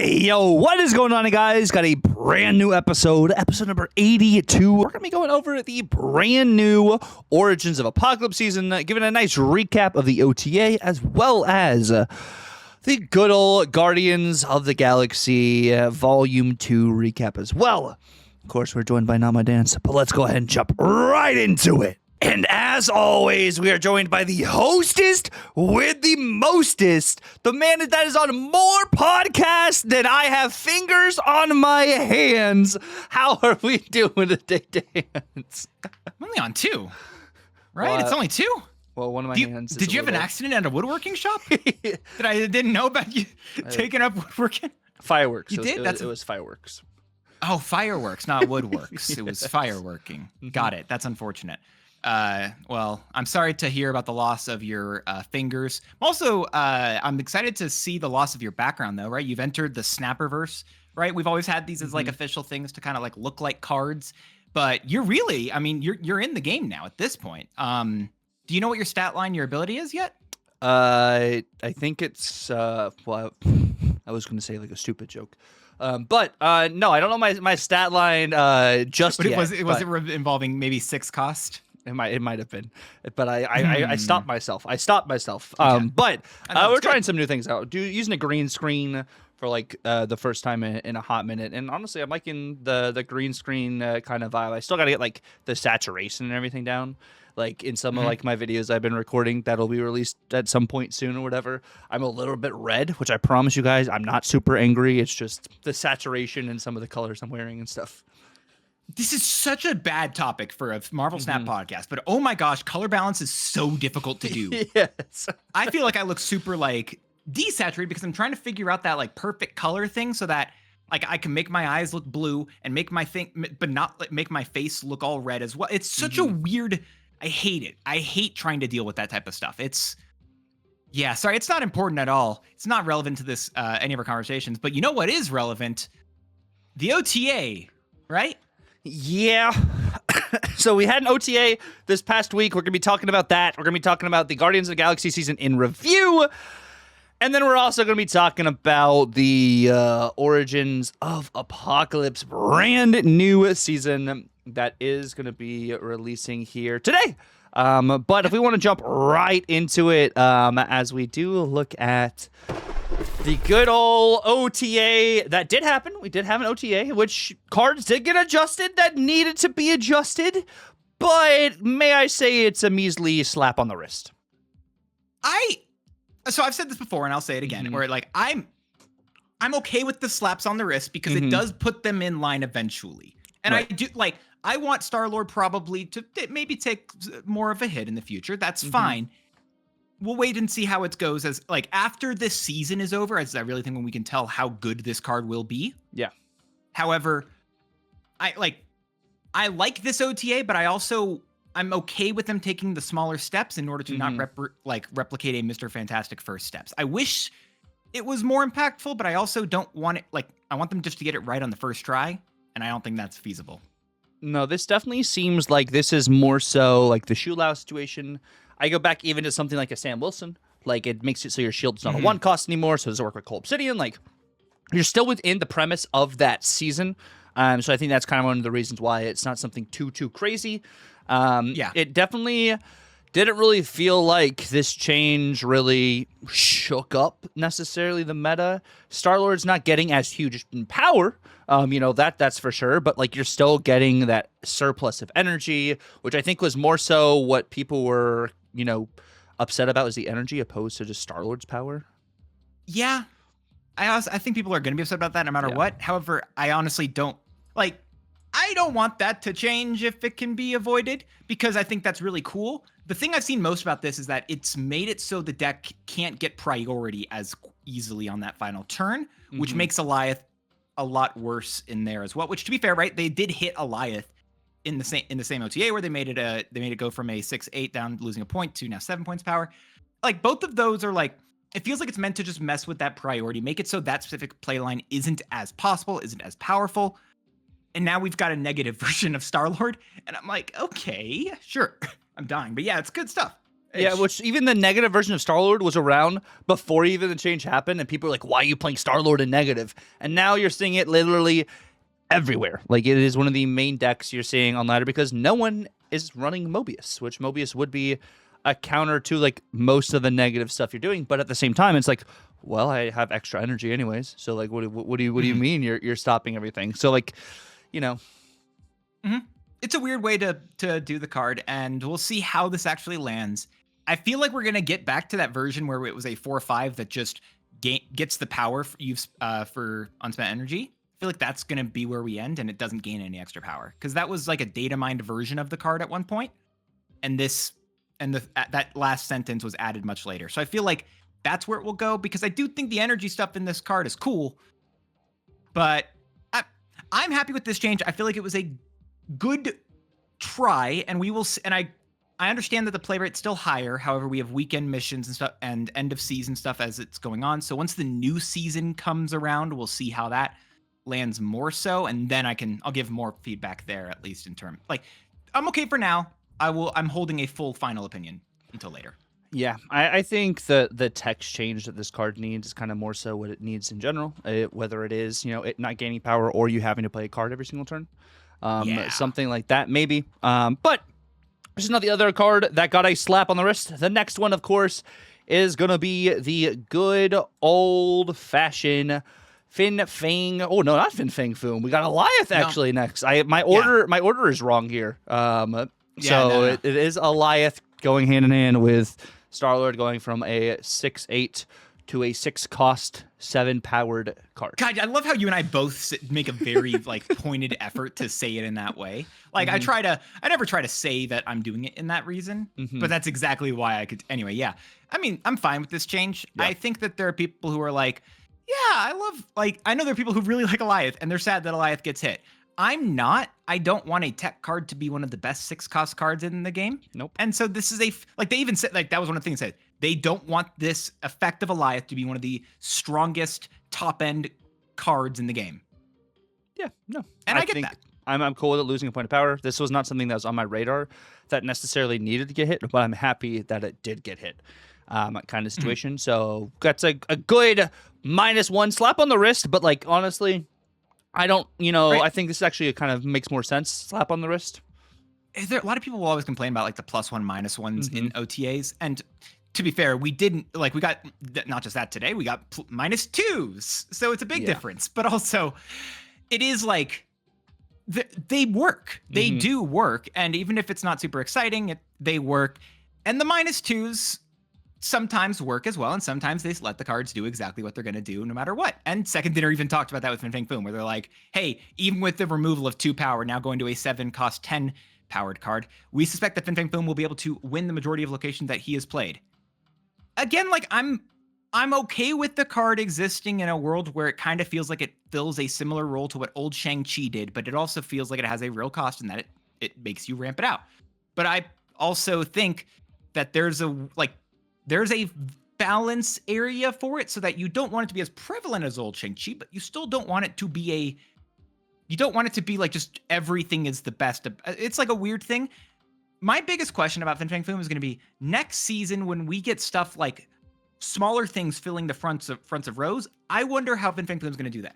Hey, yo, what is going on, guys? Got a brand new episode number 82. We're going to be going over the brand new Origins of Apocalypse season, giving a nice recap of the OTA, as well as the good old Guardians of the Galaxy Volume 2 recap as well. Of course, we're joined by notmydance, but let's go ahead and jump right into it. And as always, we are joined by the hostest with the mostest, the man that is on more podcasts than I have fingers on my hands. How are we doing today, Dance? I'm only on two, right? Well, it's only two. Well, one of my hands is Did you have an accident at a woodworking shop? that I didn't know about you taking up woodworking? Fireworks. You did? It was fireworks. Oh, fireworks, not woodworks. It was fireworking. Got it. That's unfortunate. Well, I'm sorry to hear about the loss of your fingers. Also, I'm excited to see the loss of your background, though, right? You've entered the Snapperverse, right? We've always had these as like official things to kind of like look like cards, but you're really, I mean, you're in the game now at this point. Do you know what your stat line, your ability is yet? I think it's well, I was going to say like a stupid joke. But no, I don't know my stat line just but yet. Was it involving maybe 6 cost? It might have been, but I stopped myself. Okay. But we're good. trying some new things out. Using a green screen for like the first time in a hot minute, and honestly, I'm liking the green screen kind of vibe. I still got to get like the saturation and everything down. Like in some of like my videos I've been recording that'll be released at some point soon or whatever, I'm a little bit red, which I promise you guys, I'm not super angry. It's just the saturation and some of the colors I'm wearing and stuff. This is such a bad topic for a Marvel Snap podcast, but oh my gosh, color balance is so difficult to do. Yes. I feel like I look super like desaturated because I'm trying to figure out that like perfect color thing so that like I can make my eyes look blue and make my thing, but not like, make my face look all red as well. It's such a weird. I hate it. I hate trying to deal with that type of stuff. It's not important at all. It's not relevant to this any of our conversations. But you know what is relevant? The OTA, right? Yeah. So we had an OTA this past week. We're going to be talking about that. We're going to be talking about the Guardians of the Galaxy season in review. And then we're also going to be talking about the Origins of Apocalypse brand new season that is going to be releasing here today. But if we want to jump right into it, as we do look at the good old OTA that did happen. We did have an OTA, which cards did get adjusted that needed to be adjusted. But may I say it's a measly slap on the wrist. So I've said this before and I'll say it again, where like I'm okay with the slaps on the wrist because it does put them in line eventually. And right. I do like, I want Star-Lord probably to maybe take more of a hit in the future. That's fine. We'll wait and see how it goes as like after this season is over, as I really think when we can tell how good this card will be. Yeah. However, I like this OTA, but I'm okay with them taking the smaller steps in order to not replicate a Mr. Fantastic first steps. I wish it was more impactful, but I also don't want it I want them just to get it right on the first try, and I don't think that's feasible. No, this definitely seems like this is more so like the Shulao situation. I go back even to something like a Sam Wilson. Like, it makes it so your shield's not a 1 cost anymore, so it doesn't work with Cold Obsidian. Like, you're still within the premise of that season. So I think that's kind of one of the reasons why it's not something too crazy. It definitely didn't really feel like this change really shook up necessarily the meta. Star-Lord's not getting as huge in power, that's for sure, but like you're still getting that surplus of energy, which I think was more so what people were, upset about, was the energy opposed to just Star-Lord's power. Yeah. I think people are going to be upset about that no matter what. However, I honestly don't I don't want that to change if it can be avoided, because I think that's really cool. The thing I've seen most about this is that it's made it so the deck can't get priority as easily on that final turn, which makes Alioth a lot worse in there as well. Which, to be fair, right, they did hit Alioth in the same OTA where they made it go from a 6-8 down, losing a point, to now 7 points power. Like, both of those are like, it feels like it's meant to just mess with that priority, make it so that specific play line isn't as possible, isn't as powerful. And now we've got a negative version of Star-Lord, and I'm like, okay, sure, I'm dying. But yeah, it's good stuff. Yeah, which even the negative version of Star-Lord was around before even the change happened, and people are like, why are you playing Star-Lord in negative? And now you're seeing it literally everywhere. Like, it is one of the main decks you're seeing on ladder because no one is running Mobius, which Mobius would be a counter to, like, most of the negative stuff you're doing. But at the same time, it's like, well, I have extra energy anyways. So, like, what do you mean you're stopping everything? So, like, you know. It's a weird way to do the card, and we'll see how this actually lands. I feel like we're going to get back to that version where it was a 4/5 that just gets the power for unspent energy. I feel like that's going to be where we end, and it doesn't gain any extra power. Because that was like a data mined version of the card at one point, and that last sentence was added much later. So I feel like that's where it will go, because I do think the energy stuff in this card is cool, but I'm happy with this change. I feel like it was a good try, and we will. And I understand that the play rate's still higher. However, we have weekend missions and stuff and end of season stuff as it's going on. So once the new season comes around, we'll see how that lands more so, and then I'll give more feedback there, at least in term. Like, I'm okay for now. I'm holding a full final opinion until later. Yeah, I think the text change that this card needs is kind of more so what it needs in general, whether it is, it not gaining power or you having to play a card every single turn. Something like that, maybe. But this is not the other card that got a slap on the wrist. The next one, of course, is going to be the good old-fashioned Fin Fang. Oh, no, not Fin Fang Foom. We got Alioth actually next. My order is wrong here. It is Alioth going hand in hand with Star-Lord, going from a 6/8 to a 6-cost 7-powered card. God, I love how you and I both make a very pointed effort to say it in that way. Like, I never try to say that I'm doing it in that reason, but that's exactly why I could. Anyway, yeah. I mean, I'm fine with this change. Yeah. I think that there are people who are like, yeah, I know there are people who really like Alioth, and they're sad that Alioth gets hit. I'm not. I don't want a tech card to be one of the best 6-cost cards in the game. Nope. And so this is they even said, that was one of the things they said. They don't want this effect of Alioth to be one of the strongest top-end cards in the game. Yeah, no. And I get that. I'm cool with it losing a point of power. This was not something that was on my radar that necessarily needed to get hit, but I'm happy that it did get hit. Kind of situation. So that's a good -1 slap on the wrist, but honestly, I don't, right. I think this actually kind of makes more sense. Slap on the wrist. Is there a lot of people will always complain about the +1, -1s in OTAs, and to be fair, we didn't we got not just that today. We got -2s, so it's a big difference. But also, it is they work. They do work, and even if it's not super exciting, they work. And the -2s sometimes work as well, and sometimes they let the cards do exactly what they're going to do no matter what. And Second Dinner even talked about that with Fin Fang Foom, where they're like, hey, even with the removal of 2 power, now going to a 7-cost 10-powered card, we suspect that Fin Fang Foom will be able to win the majority of locations that he has played. Again, I'm okay with the card existing in a world where it kind of feels like it fills a similar role to what old Shang-Chi did, but it also feels like it has a real cost in that it makes you ramp it out. But I also think that there's a balance area for it, so that you don't want it to be as prevalent as old Shang-Chi, but you still don't want it to be just everything is the best. It's like a weird thing. My biggest question about Fin Fang Foom is going to be next season when we get stuff like smaller things filling the fronts of rows. I wonder how Fin Fang Foom is going to do that.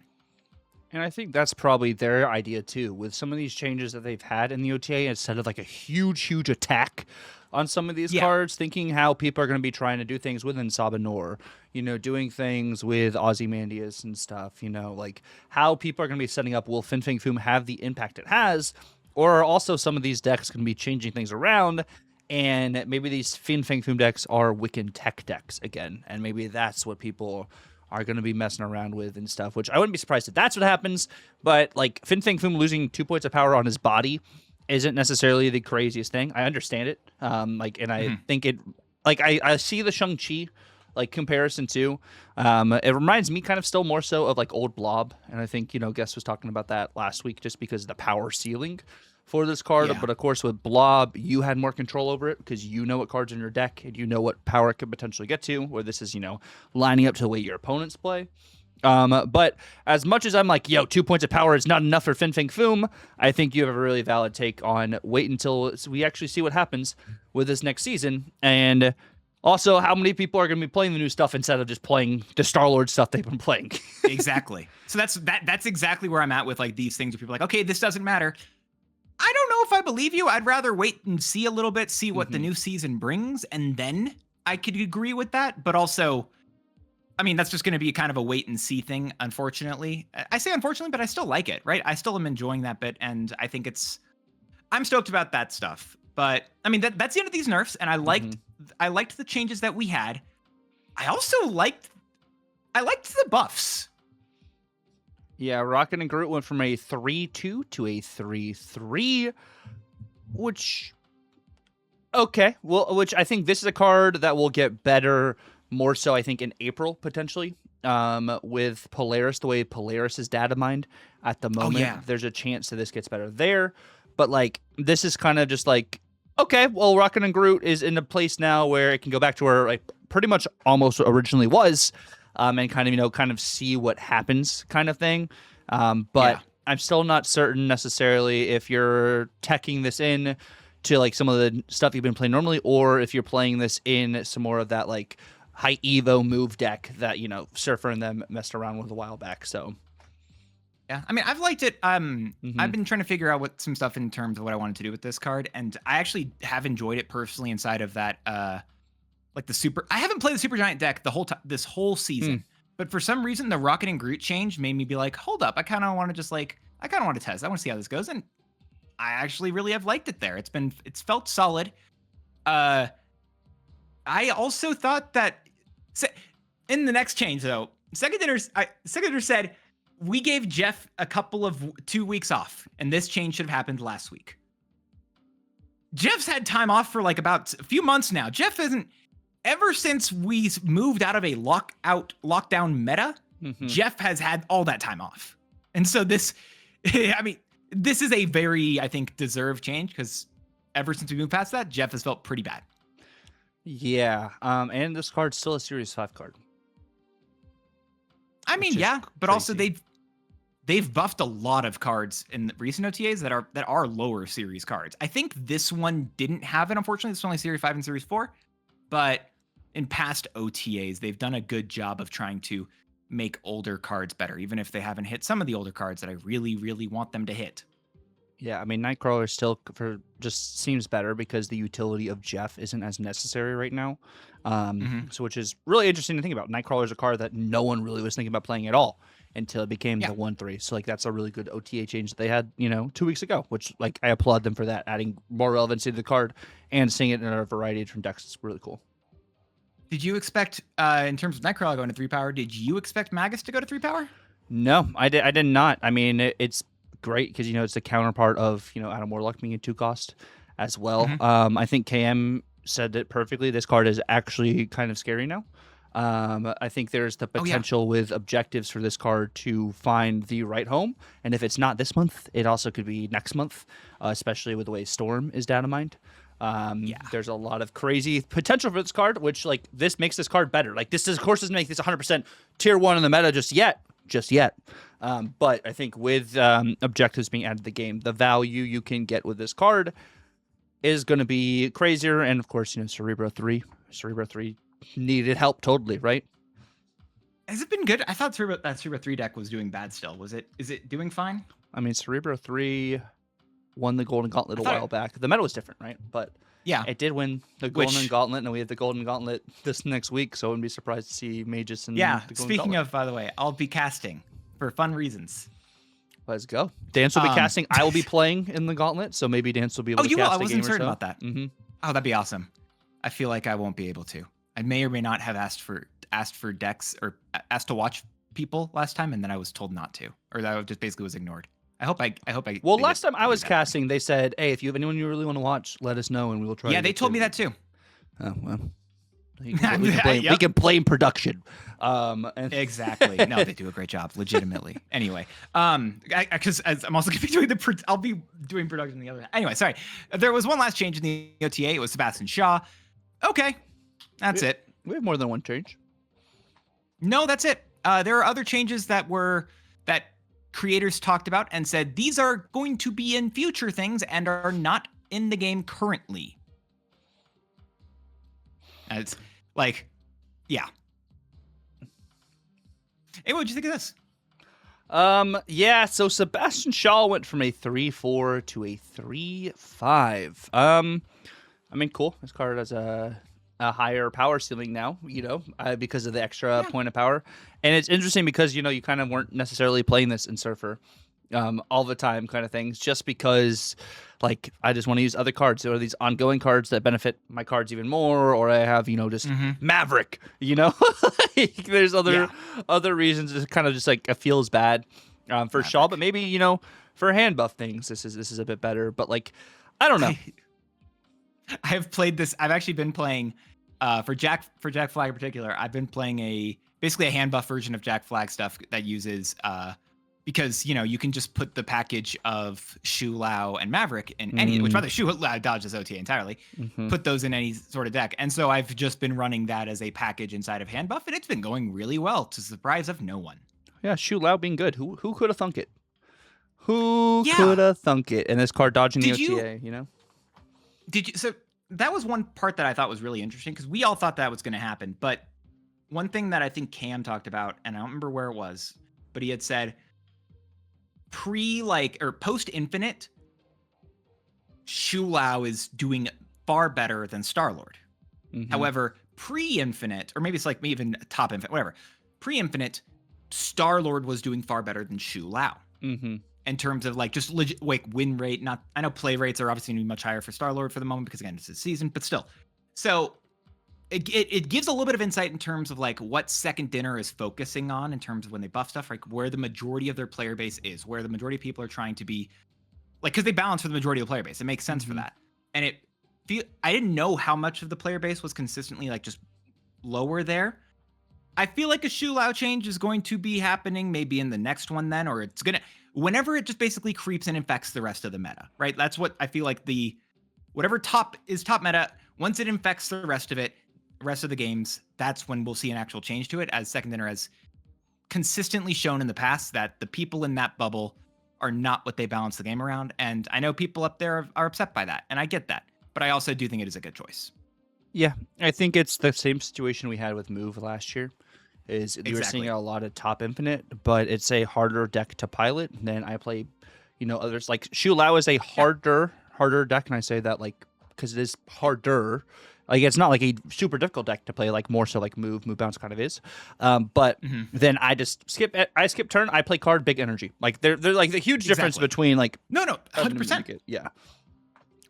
And I think that's probably their idea too, with some of these changes that they've had in the OTA, instead of a huge attack on some of these cards, thinking how people are going to be trying to do things within Sabanor, doing things with Ozymandias and stuff, how people are going to be setting up, will Fin Fang Foom have the impact it has, or are also some of these decks going to be changing things around, and maybe these Fin Fang Foom decks are Wiccan tech decks again, and maybe that's what people are going to be messing around with and stuff, which I wouldn't be surprised if that's what happens, but Fin Fang Foom losing 2 points of power on his body isn't necessarily the craziest thing. I understand it. And I think it, I see the Shang-Chi comparison too. It reminds me kind of still more so of old Blob. And I think, Guest was talking about that last week just because of the power ceiling for this card. Yeah. But of course with Blob, you had more control over it because you know what cards in your deck and you know what power it could potentially get to, where this is, lining up to the way your opponents play. But as much as I'm like, yo, 2 points of power is not enough for Fin Fang Foom, I think you have a really valid take on wait until we actually see what happens with this next season. And also, how many people are going to be playing the new stuff instead of just playing the Star-Lord stuff they've been playing? Exactly. So that's exactly where I'm at with like these things where people are like, okay, this doesn't matter. I don't know if I believe you. I'd rather wait and see a little bit, see what the new season brings, and then I could agree with that. But also, I mean, that's just going to be kind of a wait and see thing, unfortunately. I say unfortunately, but I still like it, right? I still am enjoying that bit, and I think I'm stoked about that stuff. But I mean, that's the end of these nerfs, and I liked the changes that we had. I also liked the buffs. Yeah, Rocket and Groot went from a 3-2 to a 3-3, which which I think this is a card that will get better more so, I think, in April, potentially, with Polaris, the way Polaris is data mined at the moment. Yeah. There's a chance that this gets better there. But, like, this is kind of just like, okay, well, Rocket and Groot is in a place now where it can go back to where, like, pretty much almost originally was, and kind of see what happens kind of thing. But I'm still not certain necessarily if you're teching this in to, like, some of the stuff you've been playing normally, or if you're playing this in some more of that, like, high Evo move deck that, Surfer and them messed around with a while back. So yeah, I mean, I've liked it. I've been trying to figure out some stuff in terms of what I wanted to do with this card, and I actually have enjoyed it personally inside of that. Like I haven't played the Super Giant deck this whole season, but for some reason the Rocket and Groot change made me be like, hold up, I kind of want to test. I want to see how this goes, and I actually really have liked it there. It's felt solid. I also thought that in the next change, though, Second Dinner said, we gave Jeff a couple of 2 weeks off, and this change should have happened last week. Jeff's had time off for like about a few months now. Jeff hasn't, ever since we moved out of a lockdown meta, Jeff has had all that time off. And so this is a very, I think, deserved change, because ever since we moved past that, Jeff has felt pretty bad. Yeah, and this card's still a Series 5 card. I mean, yeah, but crazy. Also they've buffed a lot of cards in recent OTAs that are lower series cards. I think this one didn't have it, unfortunately. It's only Series 5 and Series 4. But in past OTAs, they've done a good job of trying to make older cards better, even if they haven't hit some of the older cards that I really, really want them to hit. Yeah, I mean, Nightcrawler still just seems better because the utility of Jeff isn't as necessary right now. So, which is really interesting to think about. Nightcrawler is a card that no one really was thinking about playing at all until it became the 1/3. So, like, that's a really good OTA change that they had, 2 weeks ago, which, like, I applaud them for that, adding more relevancy to the card and seeing it in a variety of different decks. It's really cool. Did you expect, in terms of Nightcrawler going to 3 power, did you expect Magus to go to 3 power? No, I did not. I mean, it's great because, it's the counterpart of, Adam Warlock being a 2 cost as well. I think KM said it perfectly. This card is actually kind of scary now. I think there's the potential with objectives for this card to find the right home. And if it's not this month, it also could be next month, especially with the way Storm is data mined. There's a lot of crazy potential for this card, which, like, this makes this card better. Like, this, of course, doesn't make this 100% tier 1 in the meta just yet. But I think with objectives being added to the game, the value you can get with this card is going to be crazier. And, of course, Cerebro 3 needed help totally, right? Has it been good? I thought that Cerebro 3 deck was doing bad still. Is it doing fine? I mean, Cerebro 3 won the Golden Gauntlet a while back. The meta was different, right? But yeah, it did win the Golden Gauntlet, and we have the Golden Gauntlet this next week, so I wouldn't be surprised to see Magus in the Golden Speaking Gauntlet. Of, by the way, I'll be casting for fun reasons. Let's go. Dance will be casting. I will be playing in the Gauntlet, so maybe Dance will be able to cast a game or so. I wasn't certain about that. Oh, that'd be awesome. I feel like I won't be able to. I may or may not have asked for decks or asked to watch people last time, and then I was told not to, or that just basically was ignored. I hope I. Well, last time I was casting, they said, "Hey, if you have anyone you really want to watch, let us know, and we will try." Yeah, they told me that too. Oh well. We can blame production. Exactly. No, they do a great job, legitimately. Anyway, because I'm also going to be doing I'll be doing production the other. Anyway, sorry. There was one last change in the OTA. It was Sebastian Shaw. Okay, that's it. We have more than one change. No, that's it. There are other changes that creators talked about and said these are going to be in future things and are not in the game currently. It's like, yeah. Hey, what'd you think of this? Yeah, so Sebastian Shaw went from a 3-4 to a 3-5. I mean, cool. This card has a higher power ceiling now, because of the extra point of power. And it's interesting because, you kind of weren't necessarily playing this in Surfer all the time kind of things, just because, like, I just want to use other cards. There are these ongoing cards that benefit my cards even more, or I have, just Maverick, Like, there's other reasons. It's kind of just like it feels bad for Maverick. Shaw, but maybe, for hand buff things, this is a bit better. But, like, I don't know. I have played this. I've actually been playing for Jack Flag in particular. I've been playing basically a hand buff version of Jack Flag stuff that uses because you can just put the package of Shu Lao and Maverick in any, which by the Shu Lao dodges OTA entirely. Put those in any sort of deck, and so I've just been running that as a package inside of hand buff, and it's been going really well to the surprise of no one. Yeah, Shu Lao being good. Who could have thunk it? Who could have thunk it? And this card dodging the OTA, Did you? So that was one part that I thought was really interesting because we all thought that was going to happen. But one thing that I think Cam talked about, and I don't remember where it was, but he had said post Infinite, Shu Lao is doing far better than Star-Lord. However, pre-Infinite, or maybe it's like even top Infinite, whatever. Pre-Infinite, Star-Lord was doing far better than Shu Lao. In terms of like just legit win rate. I know play rates are obviously going to be much higher for Star-Lord for the moment because again it's a season, but still. So it gives a little bit of insight in terms of like what Second Dinner is focusing on in terms of when they buff stuff, like where the majority of their player base is, where the majority of people are trying to be, like, because they balance for the majority of the player base. It makes sense for that. And I didn't know how much of the player base was consistently like just lower there. I feel like a Shu Lao change is going to be happening maybe in the next one then, or it's gonna whenever it just basically creeps and infects the rest of the meta, right? That's what I feel like whatever top meta, once it infects the rest of the games, that's when we'll see an actual change to it, as Second Dinner has consistently shown in the past that the people in that bubble are not what they balance the game around. And I know people up there are upset by that, and I get that. But I also do think it is a good choice. Yeah, I think it's the same situation we had with Move last year. You were seeing a lot of top Infinite, but it's a harder deck to pilot than I play. Others like Shu Lao is a harder deck, and I say that like because it is harder. Like it's not like a super difficult deck to play, like more so like move bounce kind of is. But then I just skip turn. I play card big energy. Like they're like the huge difference between like no 100%. Yeah.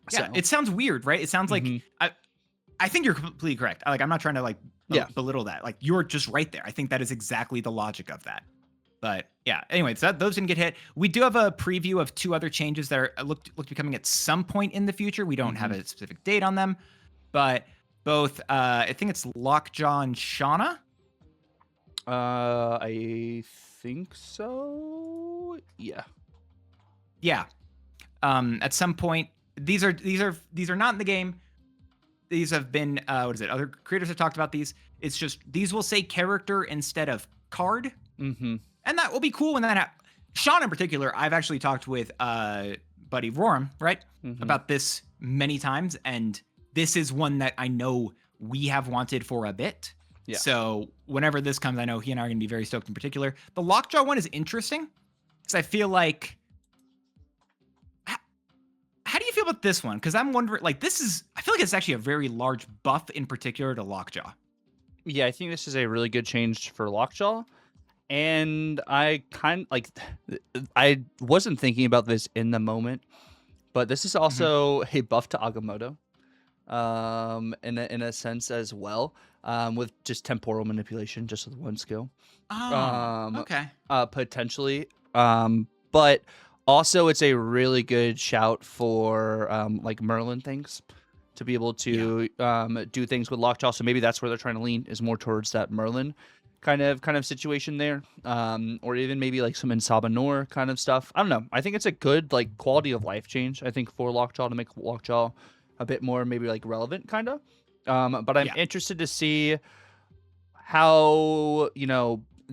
So. It sounds weird, right? It sounds like I think you're completely correct. Like I'm not trying to like belittle that. Like you're just right there. I think that is exactly the logic of that. But yeah, anyway, so those didn't get hit. We do have a preview of 2 other changes that are look to be coming at some point in the future. We don't have a specific date on them, but both I think it's Lockjaw and Shauna. I think so. Yeah. Yeah. At some point, these are not in the game. These have been other creators have talked about these. It's just these will say character instead of card, and that will be cool when that happens. Sean in particular, I've actually talked with buddy Roram, right, about this many times, and this is one that I know we have wanted for a bit. Yeah. So whenever this comes, I know he and I are going to be very stoked in particular. The Lockjaw one is interesting because I feel like. How do you feel about this one? Because I'm wondering, like, I feel like it's actually a very large buff in particular to Lockjaw. Yeah, I think this is a really good change for Lockjaw. And I wasn't thinking about this in the moment, but this is also a buff to Agamotto, in a sense as well, with just temporal manipulation, just with 1 skill. Oh, okay. Potentially. But also, it's a really good shout for like Merlin things to be able to do things with Lockjaw. So maybe that's where they're trying to lean, is more towards that Merlin kind of situation there, or even maybe like some Insabanor kind of stuff. I don't know. I think it's a good like quality of life change. I think for Lockjaw to make Lockjaw a bit more maybe like relevant kind of. But I'm interested to see how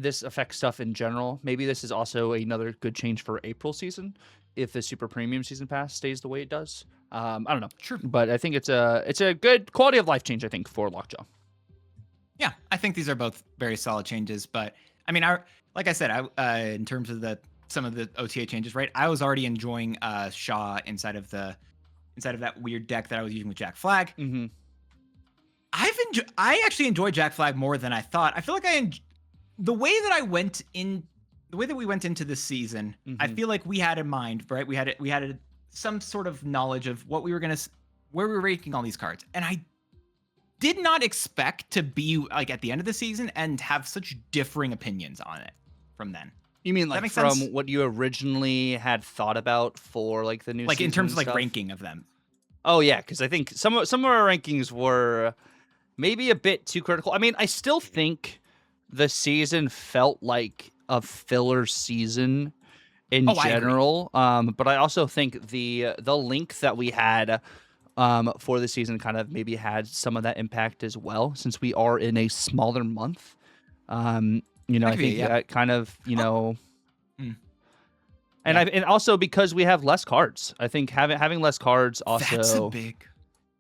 this affects stuff in general. Maybe this is also another good change for April season if the super premium season pass stays the way it does. I don't know. True. But I think it's a good quality of life change, I think, for Lockjaw. Yeah, I think these are both very solid changes. But I mean, like I said, in terms of some of the OTA changes, right? I was already enjoying Shaw inside of that weird deck that I was using with Jack Flag. Mm-hmm. I actually enjoy Jack Flag more than I thought. I feel like the way that we went into this season, I feel like we had in mind, right? We had some sort of knowledge of what we were where we were ranking all these cards, and I did not expect to be like at the end of the season and have such differing opinions on it from then. You mean like from sense? what you originally had thought about for like the new like season in terms of and like stuff? ranking of them? Oh yeah, because I think some of our rankings were maybe a bit too critical. I mean, I still think the season felt like a filler season in general. But I also think the link that we had for the season kind of maybe had some of that impact as well, since we are in a smaller month. I think that kind of, and also because we have less cards. I think having less cards also That's a big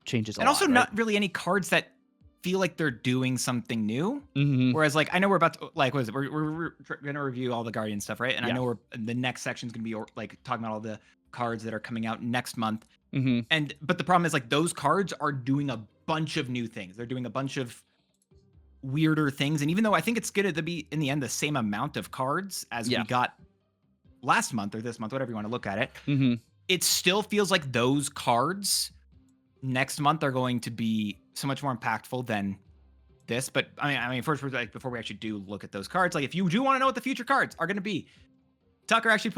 changes a and lot, also right? not really any cards that feel like they're doing something new. Mm-hmm. Whereas like I know we're about to like what is it? We're gonna review all the Guardian stuff, right? And I know the next section's gonna be like talking about all the cards that are coming out next month. Mm-hmm. But the problem is like those cards are doing a bunch of new things. They're doing a bunch of weirder things. And even though I think it's good to be in the end the same amount of cards as we got last month or this month, whatever you want to look at it, it still feels like those cards next month are going to be so much more impactful than this. But I mean, first, like before we actually do look at those cards, like if you do want to know what the future cards are going to be, Tucker actually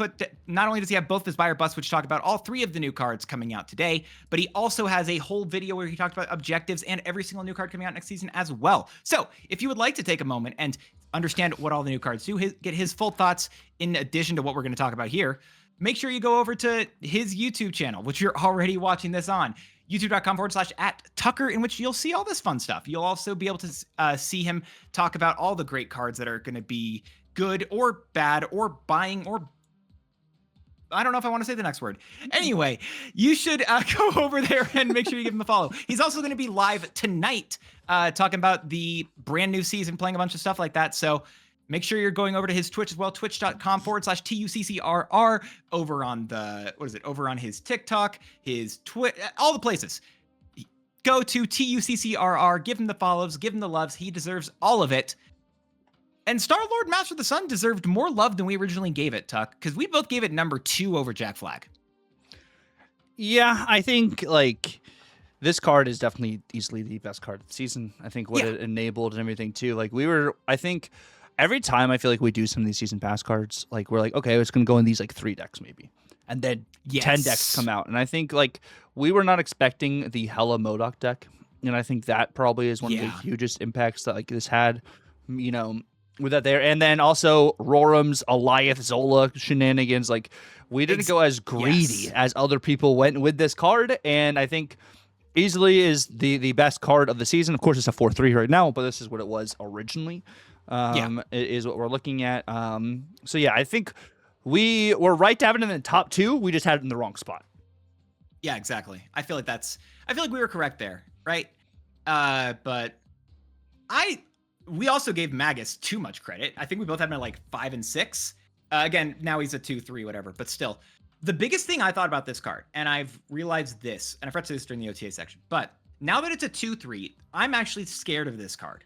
not only does he have both his buy or bust, which talk about all 3 of the new cards coming out today, but he also has a whole video where he talked about objectives and every single new card coming out next season as well. So if you would like to take a moment and understand what all the new cards do, get his full thoughts in addition to what we're going to talk about here, make sure you go over to his YouTube channel, which you're already watching this on, youtube.com/@Tucker, in which you'll see all this fun stuff. You'll also be able to see him talk about all the great cards that are going to be good or bad or buying or I don't know if I want to say the next word. Anyway, you should go over there and make sure you give him a follow. He's also going to be live tonight talking about the brand new season, playing a bunch of stuff like that. So make sure you're going over to his Twitch as well, twitch.com/TUCCRR, over on over on his TikTok, his Twitch, all the places. Go to TUCCRR, give him the follows, give him the loves. He deserves all of it. And Star-Lord Master of the Sun deserved more love than we originally gave it, Tuck, because we both gave it number 2 over Jack Flag. Yeah, I think like this card is definitely easily the best card of the season. I think what it enabled and everything too. Like I think every time I feel like we do some of these season pass cards, like we're like, okay, it's gonna go in these like 3 decks maybe, and then 10 decks come out, and I think like we were not expecting the Hella Modoc deck, and I think that probably is one of the hugest impacts that like this had, with that there. And then also Rorum's Alioth Zola shenanigans. Like we didn't go as greedy as other people went with this card, and I think easily is the best card of the season. Of course, it's a 4/3 right now, but this is what it was originally. Is what we're looking at. So yeah, I think we were right to have it in the top 2. We just had it in the wrong spot. Yeah, exactly. I feel like we were correct there, right? But we also gave Magus too much credit. I think we both had him at like 5 and 6. Again, now he's a 2, 3, whatever. But still, the biggest thing I thought about this card, and I've realized this, and I forgot to say this during the OTA section, but now that it's a 2/3, I'm actually scared of this card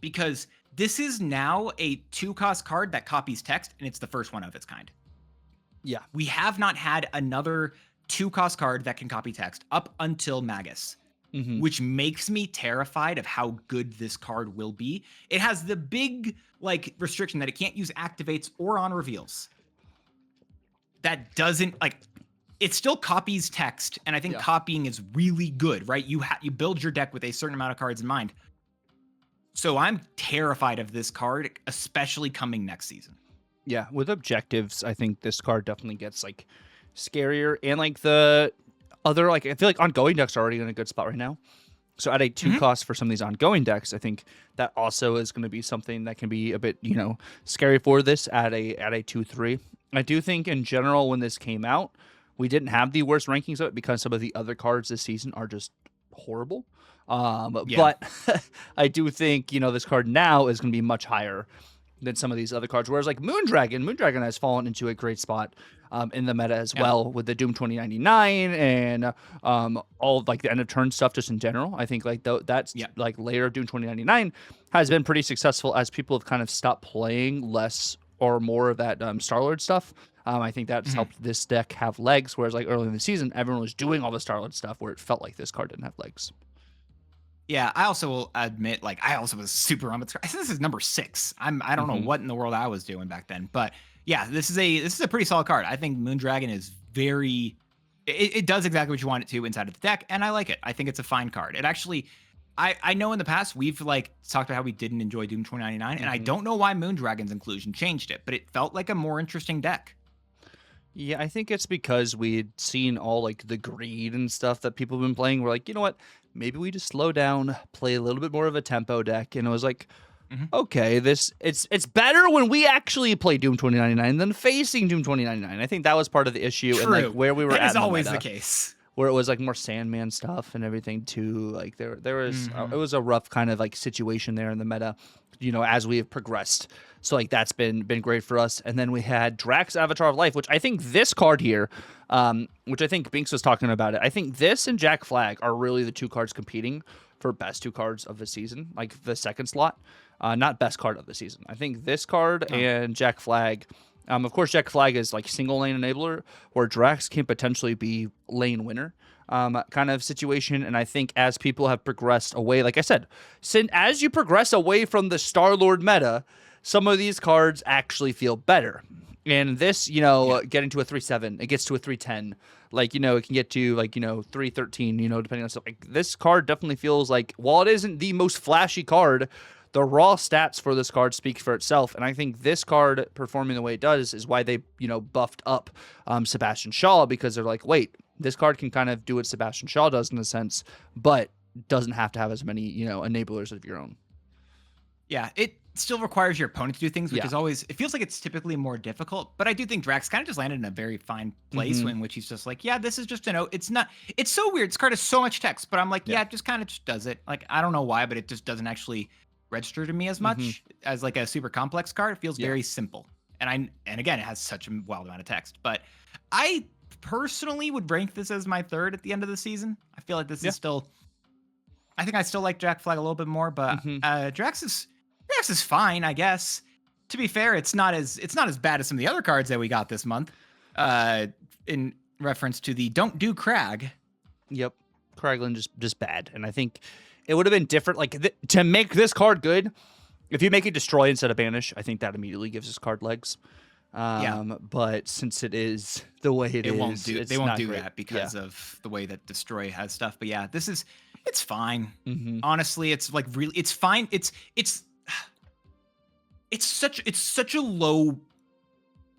because this is now a 2-cost card that copies text, and it's the first one of its kind. Yeah. We have not had another 2-cost card that can copy text up until Magus. Which makes me terrified of how good this card will be. It has the big like restriction that it can't use activates or on reveals. That doesn't it still copies text, and I think copying is really good, right? You build your deck with a certain amount of cards in mind. So I'm terrified of this card, especially coming next season. Yeah, with objectives, I think this card definitely gets like scarier, and like the other, like I feel like ongoing decks are already in a good spot right now. So at a 2 cost for some of these ongoing decks, I think that also is going to be something that can be a bit, scary for this at a 2/3. I do think in general when this came out, we didn't have the worst rankings of it because some of the other cards this season are just horrible. But I do think, this card now is going to be much higher than some of these other cards. Whereas like Moondragon has fallen into a great spot in the meta as well with the Doom 2099 and all of, like the end of turn stuff just in general. I think like that's like layer of Doom 2099 has been pretty successful as people have kind of stopped playing less or more of that Star-Lord stuff. I think that's helped this deck have legs, whereas like early in the season, everyone was doing all the Star-Lord stuff where it felt like this card didn't have legs. Yeah, I also will admit, like, I also was super on this. I think this is number 6. I don't know what in the world I was doing back then, but yeah, this is a pretty solid card. I think Moondragon is very. It does exactly what you want it to inside of the deck, and I like it. I think it's a fine card. It actually, I know in the past we've like talked about how we didn't enjoy Doom 2099, and I don't know why Moondragon's inclusion changed it, but it felt like a more interesting deck. Yeah, I think it's because we'd seen all like the greed and stuff that people have been playing. We're like, you know what? Maybe we just slow down, play a little bit more of a tempo deck. And it was like, okay, it's better when we actually play Doom 2099 than facing Doom 2099. I think that was part of the issue. True. And like where we were that at. Is always the case. Where it was like more Sandman stuff and everything too. Like there was it was a rough kind of like situation there in the meta, as we have progressed. So like that's been great for us. And then we had Drax Avatar of Life, which I think this card here, which I think Binks was talking about it. I think this and Jack Flag are really the 2 cards competing for best 2 cards of the season, like the second slot, not best card of the season. I think this card and Jack Flag. Of course, Jack Flag is like single lane enabler, where Drax can potentially be lane winner kind of situation. And I think as people have progressed away, like I said, as you progress away from the Star-Lord meta, some of these cards actually feel better. And this, getting to a 3/7, it gets to a 3/10. Like, it can get to like, 3/13, depending on stuff. Like this card definitely feels like, while it isn't the most flashy card, the raw stats for this card speak for itself. And I think this card performing the way it does is why they, buffed up Sebastian Shaw, because they're like, wait, this card can kind of do what Sebastian Shaw does in a sense, but doesn't have to have as many, enablers of your own. Yeah, it still requires your opponent to do things, which is always, it feels like it's typically more difficult, but I do think Drax kind of just landed in a very fine place in which he's just like, yeah, this is just it's so weird. This card has so much text, but I'm like, yeah, it just kind of just does it. Like, I don't know why, but it just doesn't actually register to me as much as like a super complex card. It feels very simple. And again, it has such a wild amount of text, but I personally would rank this as my 3rd at the end of the season. I feel like this is still, I think I still like Jack Flag a little bit more, but Drax is fine, I guess. To be fair, it's not as bad as some of the other cards that we got this month. In reference to the Don't Do Crag. Yep, Kraglin just bad, and I think it would have been different. Like to make this card good, if you make it destroy instead of banish, I think that immediately gives this card legs. But since it is the way it is, they won't do that because of the way that destroy has stuff. But yeah, it's fine. Honestly, it's like really, it's fine. It's such a low.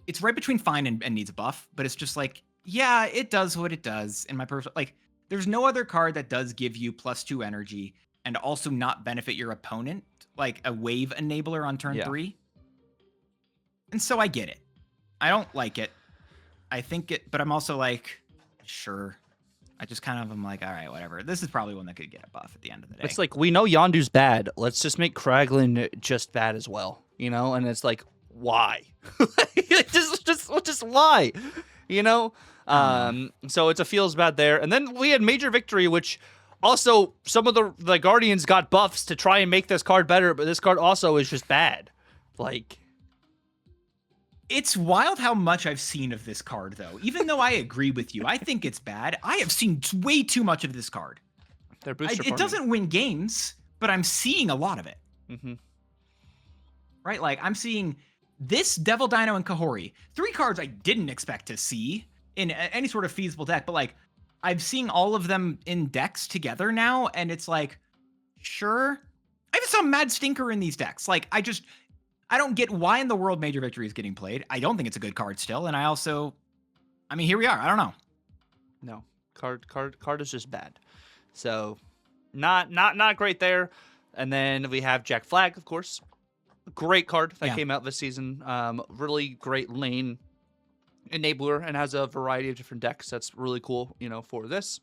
It's right between fine and needs a buff, but it's just like, yeah, it does what it does. In my personal, like, there's no other card that does give you +2 energy and also not benefit your opponent, like a wave enabler on turn 3. And so I get it. I don't like it. I think it, but I'm also like, sure. I just kind of am like, all right, whatever. This is probably one that could get a buff at the end of the day. It's like, we know Yondu's bad. Let's just make Kraglin just bad as well, And it's like, why? just why? So it's a feels bad there. And then we had Major Victory, which also some of the Guardians got buffs to try and make this card better, but this card also is just bad. Like, it's wild how much I've seen of this card, though. Even though I agree with you, I think it's bad. I have seen way too much of this card. It doesn't win games, but I'm seeing a lot of it. Right? Like, I'm seeing this, Devil Dino, and Kahori. 3 cards I didn't expect to see in any sort of feasible deck, but like, I'm seeing all of them in decks together now, and it's like, sure. I even saw Mad Stinker in these decks. Like, I don't get why in the world Major Victory is getting played. I don't think it's a good card still, and here we are. I don't know. No, card is just bad. So not great there. And then we have Jack Flag, of course. Great card that came out this season. Really great lane enabler and has a variety of different decks. That's really cool, for this.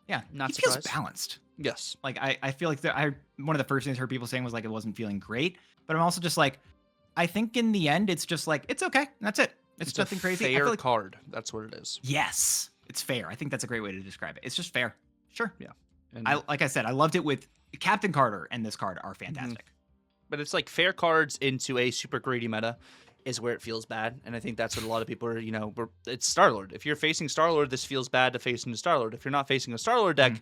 Yeah, not he surprised. feels balanced. Yes. Like I feel like one of the first things I heard people saying was like it wasn't feeling great, but I'm also just like, I think in the end it's just like it's okay. That's it. It's nothing crazy. Fair I feel like, card. That's what it is. Yes, it's fair. I think that's a great way to describe it. It's just fair. Sure. Yeah. And like I said, I loved it with Captain Carter and this card are fantastic. But it's like fair cards into a super greedy meta is where it feels bad. And I think that's what a lot of people are, it's Star-Lord. If you're facing Star-Lord, this feels bad to face into Star-Lord. If you're not facing a Star-Lord deck,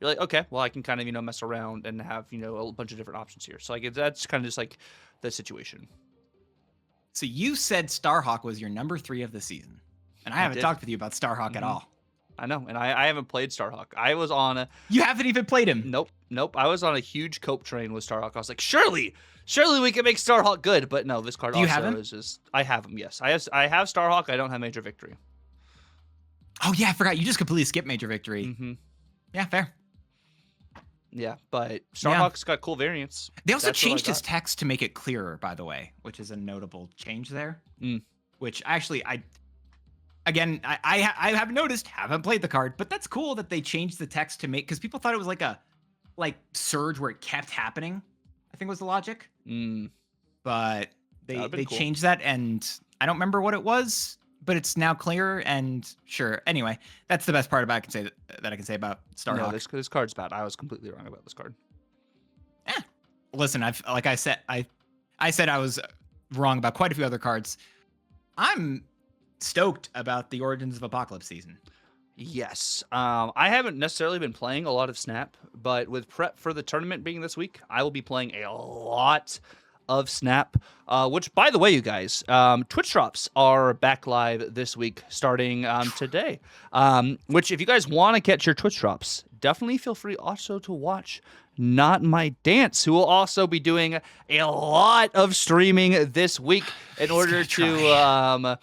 you're like, okay, well, I can kind of, mess around and have, a bunch of different options here. So like that's kind of just like the situation. So you said Starhawk was your number 3 of the season. And I haven't talked with you about Starhawk at all. I know, and I haven't played Starhawk. I was on You haven't even played him? Nope. I was on a huge cope train with Starhawk. I was like, surely we can make Starhawk good. But no, this card is just... I have him, yes. I have Starhawk. I don't have Major Victory. Oh, yeah, I forgot. You just completely skipped Major Victory. Yeah, fair. Yeah, but Starhawk's got cool variants. They also changed his text to make it clearer, by the way, which is a notable change there. Which actually, I have noticed, haven't played the card, but that's cool that they changed the text to make, because people thought it was like Surge where it kept happening, I think was the logic. But they changed that, and I don't remember what it was, but it's now clearer, and sure. Anyway, that's the best part about I can say about Starhawk. No, this card's bad. I was completely wrong about this card. Listen, I said I was wrong about quite a few other cards. I'm stoked about the Origins of Apocalypse season. Yes. I haven't necessarily been playing a lot of Snap, but with prep for the tournament being this week, I will be playing a lot of Snap, which, by the way, you guys, Twitch drops are back live this week starting today, which if you guys want to catch your Twitch drops, definitely feel free also to watch notmydance, who will also be doing a lot of streaming this week in order to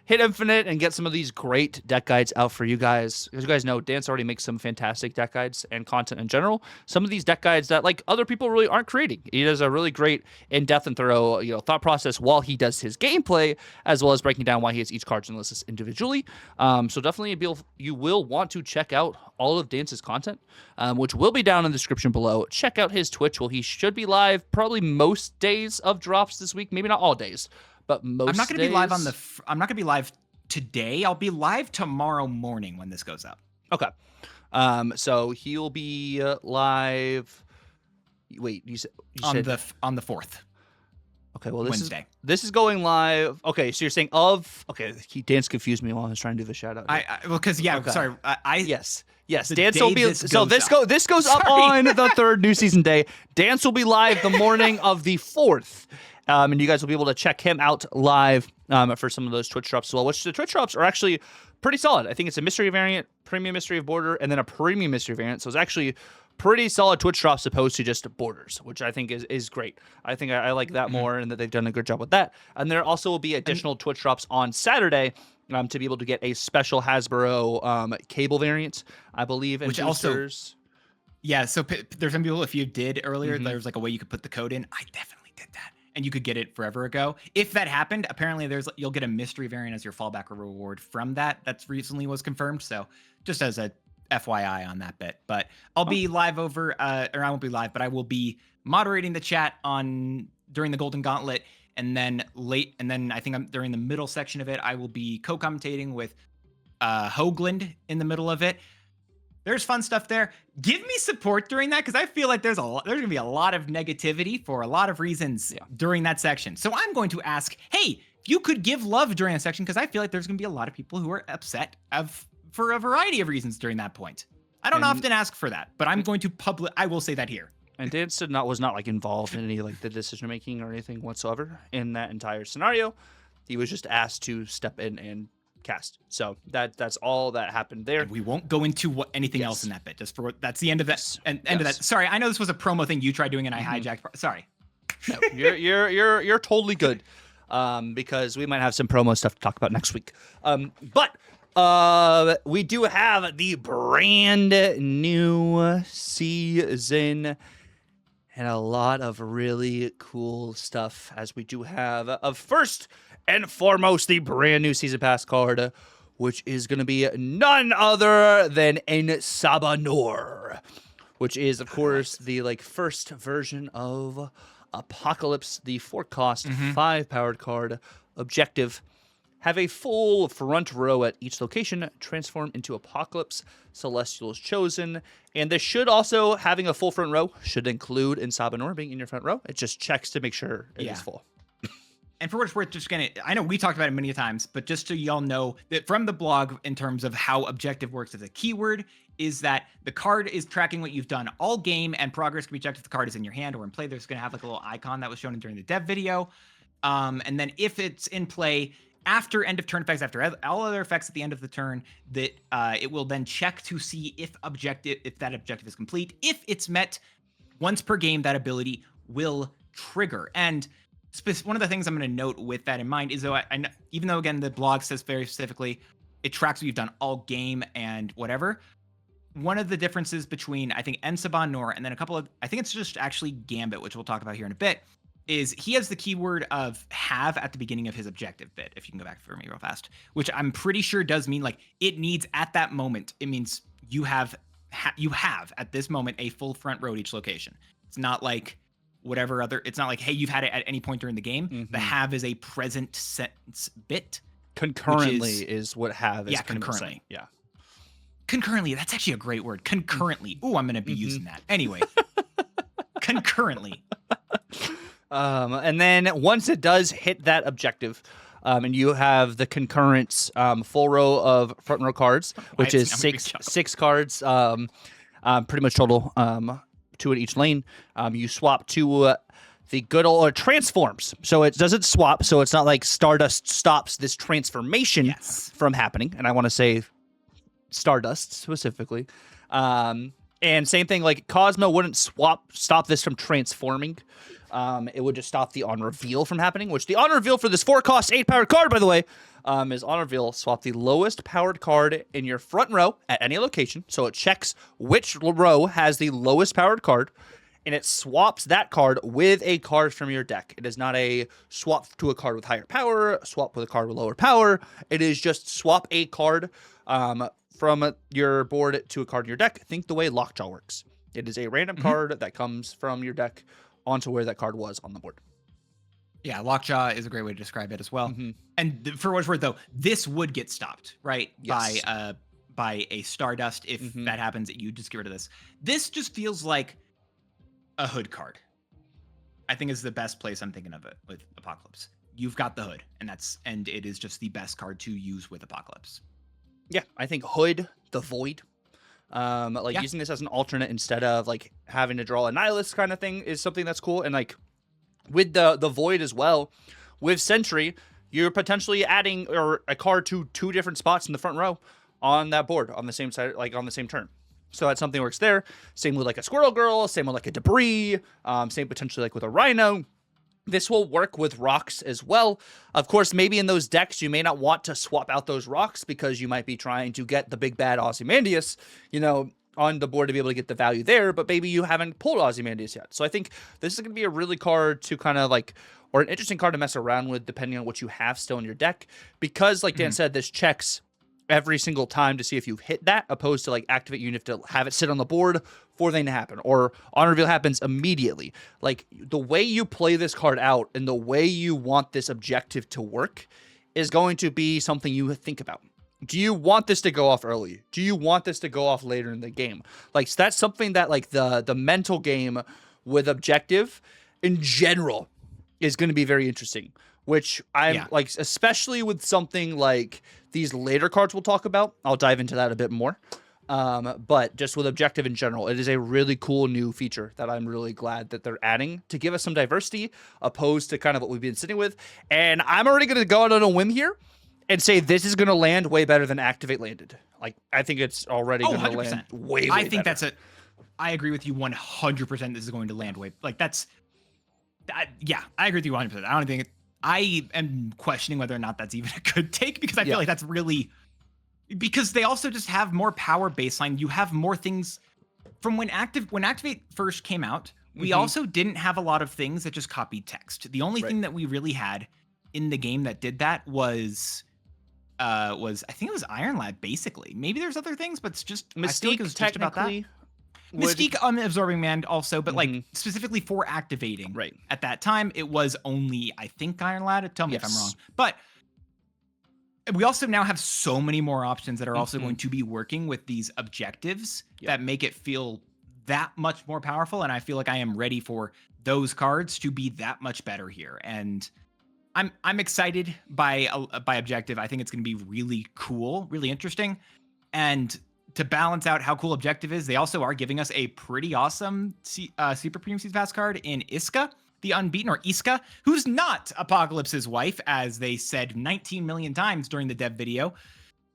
hit Infinite and get some of these great deck guides out for you guys. As you guys know, Dance already makes some fantastic deck guides and content in general. Some of these deck guides that like other people really aren't creating. He does a really great in-depth and thorough thought process while he does his gameplay, as well as breaking down why he has each card and lists individually. So definitely you will want to check out all of Dance's content, which will be down in the description below. Check out his Twitch. Well, he should be live probably most days of drops this week. Maybe not all days, but most I'm not going to days. be live I'm not going to be live today. I'll be live tomorrow morning when this goes up. Okay. So he'll be live. Wait, you said on the 4th. Okay, well Wednesday. This is going live. Okay, so you're saying Dance confused me while I was trying to do the shout out. Sorry. Yes. Dance will be this goes up on the 3rd new season day. Dance will be live the morning of the 4th. And you guys will be able to check him out live for some of those Twitch drops as well, which the Twitch drops are actually pretty solid. I think it's a mystery variant, premium mystery of border, and then a premium mystery variant. So it's actually pretty solid Twitch drops opposed to just borders, which I think is great. I think I like that more, and that they've done a good job with that. And there also will be additional Twitch drops on Saturday to be able to get a special Hasbro cable variant, I believe, and boosters. Yeah, so there's some people, if you did earlier, there was like a way you could put the code in. I definitely did that. And you could get it forever ago. If that happened, apparently you'll get a mystery variant as your fallback reward from that. That's recently was confirmed. So just as a FYI on that bit. But I'll be live or I won't be live, but I will be moderating the chat during the Golden Gauntlet. And then I think during the middle section of it, I will be co-commentating with Hoagland in the middle of it. There's fun stuff there. Give me support during that, because I feel like there's going to be a lot of negativity for a lot of reasons during that section. So I'm going to ask, hey, you could give love during that section, because I feel like there's going to be a lot of people who are upset for a variety of reasons during that point. I don't often ask for that, but I'm going to I will say that here. And Dance was not like involved in any like the decision making or anything whatsoever in that entire scenario. He was just asked to step in and cast. So that's all that happened there. And we won't go into anything else in that bit. That's the end of that. End of that. Sorry, I know this was a promo thing you tried doing and I hijacked. Sorry. No, you're totally good. Because we might have some promo stuff to talk about next week. But We do have the brand new season and a lot of really cool stuff, as we do have first and foremost the brand new season pass card, which is going to be none other than Sabanor, which is of course the first version of Apocalypse, the 4-cost 5-powered card. Objective: have a full front row at each location, transform into Apocalypse, Celestials chosen. And this should also, having a full front row, should include Sabanor being in your front row. It just checks to make sure it is full. And for what it's worth, just gonna, I know we talked about it many times, but just so y'all know that from the blog, in terms of how objective works as a keyword, is that the card is tracking what you've done all game, and progress can be checked if the card is in your hand or in play. There's gonna have like a little icon that was shown during the dev video. And then if it's in play, after end of turn effects, after all other effects at the end of the turn, that it will then check to see if that objective is complete. If it's met once per game, that ability will trigger. And one of the things I'm going to note with that in mind is, though, even though again the blog says very specifically it tracks what you've done all game and whatever, one of the differences between I think Sabanor and then a couple of, I think it's just actually Gambit, which we'll talk about here in a bit, is he has the keyword of have at the beginning of his objective bit. If you can go back for me real fast, which I'm pretty sure does mean like it needs at that moment. It means you have at this moment a full front row at each location. It's not like whatever other. It's not like, hey, you've had it at any point during the game. The have is a present sense bit. Concurrently is what have is. Yeah, concurrently. Yeah. Concurrently. That's actually a great word. Concurrently. Ooh, I'm going to be using that. Anyway. Concurrently. And then once it does hit that objective, and you have the concurrence full row of front row cards, which is six cards, pretty much total, 2 in each lane. You swap to the good old transforms. So it doesn't swap. So it's not like Stardust stops this transformation from happening. And I want to say Stardust specifically. And same thing, like Cosmo wouldn't stop this from transforming. It would just stop the on reveal from happening, which the on reveal for this 4-cost 8-powered card, by the way, is on reveal. Swap the lowest powered card in your front row at any location. So it checks which row has the lowest powered card, and it swaps that card with a card from your deck. It is not a swap to a card with higher power, swap with a card with lower power. It is just swap a card from your board to a card in your deck. Think the way Lockjaw works. It is a random card that comes from your deck onto where that card was on the board. Yeah, Lockjaw is a great way to describe it as well. And for what it's worth, though, this would get stopped, right? Yes. By a Stardust. If that happens, you just get rid of this. This just feels like a hood card. I think is the best place I'm thinking of it with Apocalypse. You've got the hood, and it is just the best card to use with Apocalypse. Yeah, I think Hood, the Void, using this as an alternate instead of like having to draw a Nihilist kind of thing is something that's cool. And like with the Void as well, with Sentry, you're potentially adding a card to 2 different spots in the front row on that board on the same side, like on the same turn. So that's something that works there. Same with like a Squirrel Girl, same with like a Debris, same potentially like with a Rhino. This will work with rocks as well. Of course, maybe in those decks, you may not want to swap out those rocks because you might be trying to get the big bad Ozymandias, on the board to be able to get the value there, but maybe you haven't pulled Ozymandias yet. So I think this is going to be a really card to kind of like, or an interesting card to mess around with depending on what you have still in your deck. Because like Dan said, this checks every single time to see if you've hit that, opposed to like activate, you have to have it sit on the board for thing to happen, or on reveal happens immediately. Like the way you play this card out and the way you want this objective to work is going to be something you think about. Do you want this to go off early? Do you want this to go off later in the game? Like that's something that like the mental game with objective in general is going to be very interesting. Which I'm like, especially with something like these later cards we'll talk about. I'll dive into that a bit more. But just with objective in general, it is a really cool new feature that I'm really glad that they're adding to give us some diversity opposed to kind of what we've been sitting with. And I'm already going to go out on a whim here and say this is going to land way better than Activate landed. Like, I think it's already going to land way better. I agree with you 100%. This is going to land way, like I agree with you 100%. I don't think I am questioning whether or not that's even a good take because I feel like that's really because they also just have more power baseline. You have more things from when Activate first came out. We also didn't have a lot of things that just copied text. The only thing that we really had in the game that did that was I think it was Iron Lad, basically. Maybe there's other things, but it's just Mystique, I feel like it was just about that. Mystique, Absorbing Man also, but like specifically for activating. Right. At that time, it was only, I think, Iron Lad. Tell me if I'm wrong. But we also now have so many more options that are also going to be working with these objectives that make it feel that much more powerful. And I feel like I am ready for those cards to be that much better here. And I'm excited by objective. I think it's going to be really cool, really interesting. And to balance out how cool objective is, they also are giving us a pretty awesome Super Premium Season Pass card in Iska, the Unbeaten, or Iska, who's not Apocalypse's wife, as they said 19 million times during the dev video.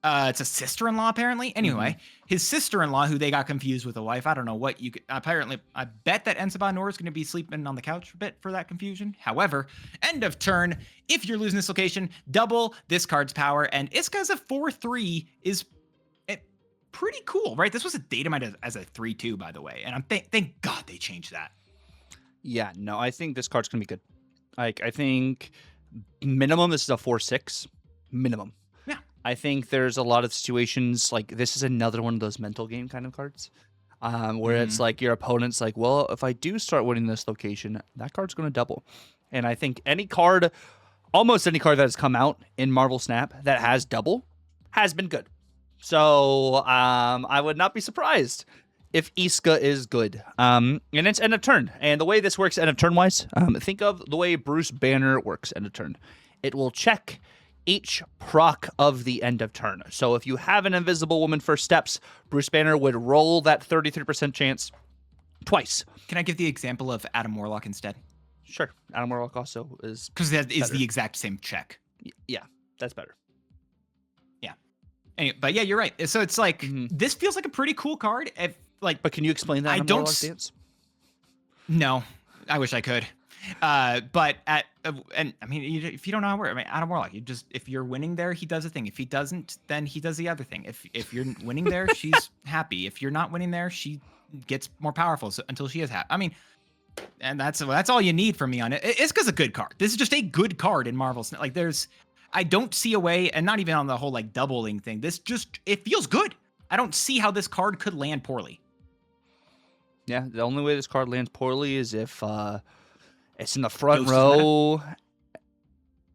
It's a sister-in-law, apparently. Anyway, his sister-in-law, who they got confused with a wife. I don't know what you could. Apparently, I bet that Ensaba Noor is going to be sleeping on the couch a bit for that confusion. However, end of turn, if you're losing this location, double this card's power. And Iska's a 4/3 is pretty cool, right? This was a data mine as a 3/2, by the way. And I'm thank God they changed that. Yeah, no, I think this card's going to be good. Like, I think minimum, this is a 4/6. Minimum. Yeah. I think there's a lot of situations, like, this is another one of those mental game kind of cards. Where it's like your opponent's like, well, if I do start winning this location, that card's going to double. And I think almost any card that has come out in Marvel Snap that has double has been good. So I would not be surprised if Iska is good. And it's end of turn. And the way this works end of turn wise, think of the way Bruce Banner works end of turn. It will check each proc of the end of turn. So if you have an Invisible Woman first steps, Bruce Banner would roll that 33% chance twice. Can I give the example of Adam Warlock instead? Sure. Adam Warlock also is because that is better. the exact same check. Yeah, that's better. Anyway, but yeah, you're right. So it's like this feels like a pretty cool card. But can you explain that? Dance? No, I wish I could. But and I mean, if you don't know how it works, I mean, Adam Warlock, if you're winning there, he does a thing. If he doesn't, then he does the other thing. If you're winning there, she's happy. If you're not winning there, she gets more powerful until she is happy. I mean, and that's all you need from me on it. Iska's a good card. This is just a good card in Marvel. Like I don't see a way, and not even on the whole like doubling thing. It feels good. I don't see how this card could land poorly. Yeah, the only way this card lands poorly is if it's in the front row.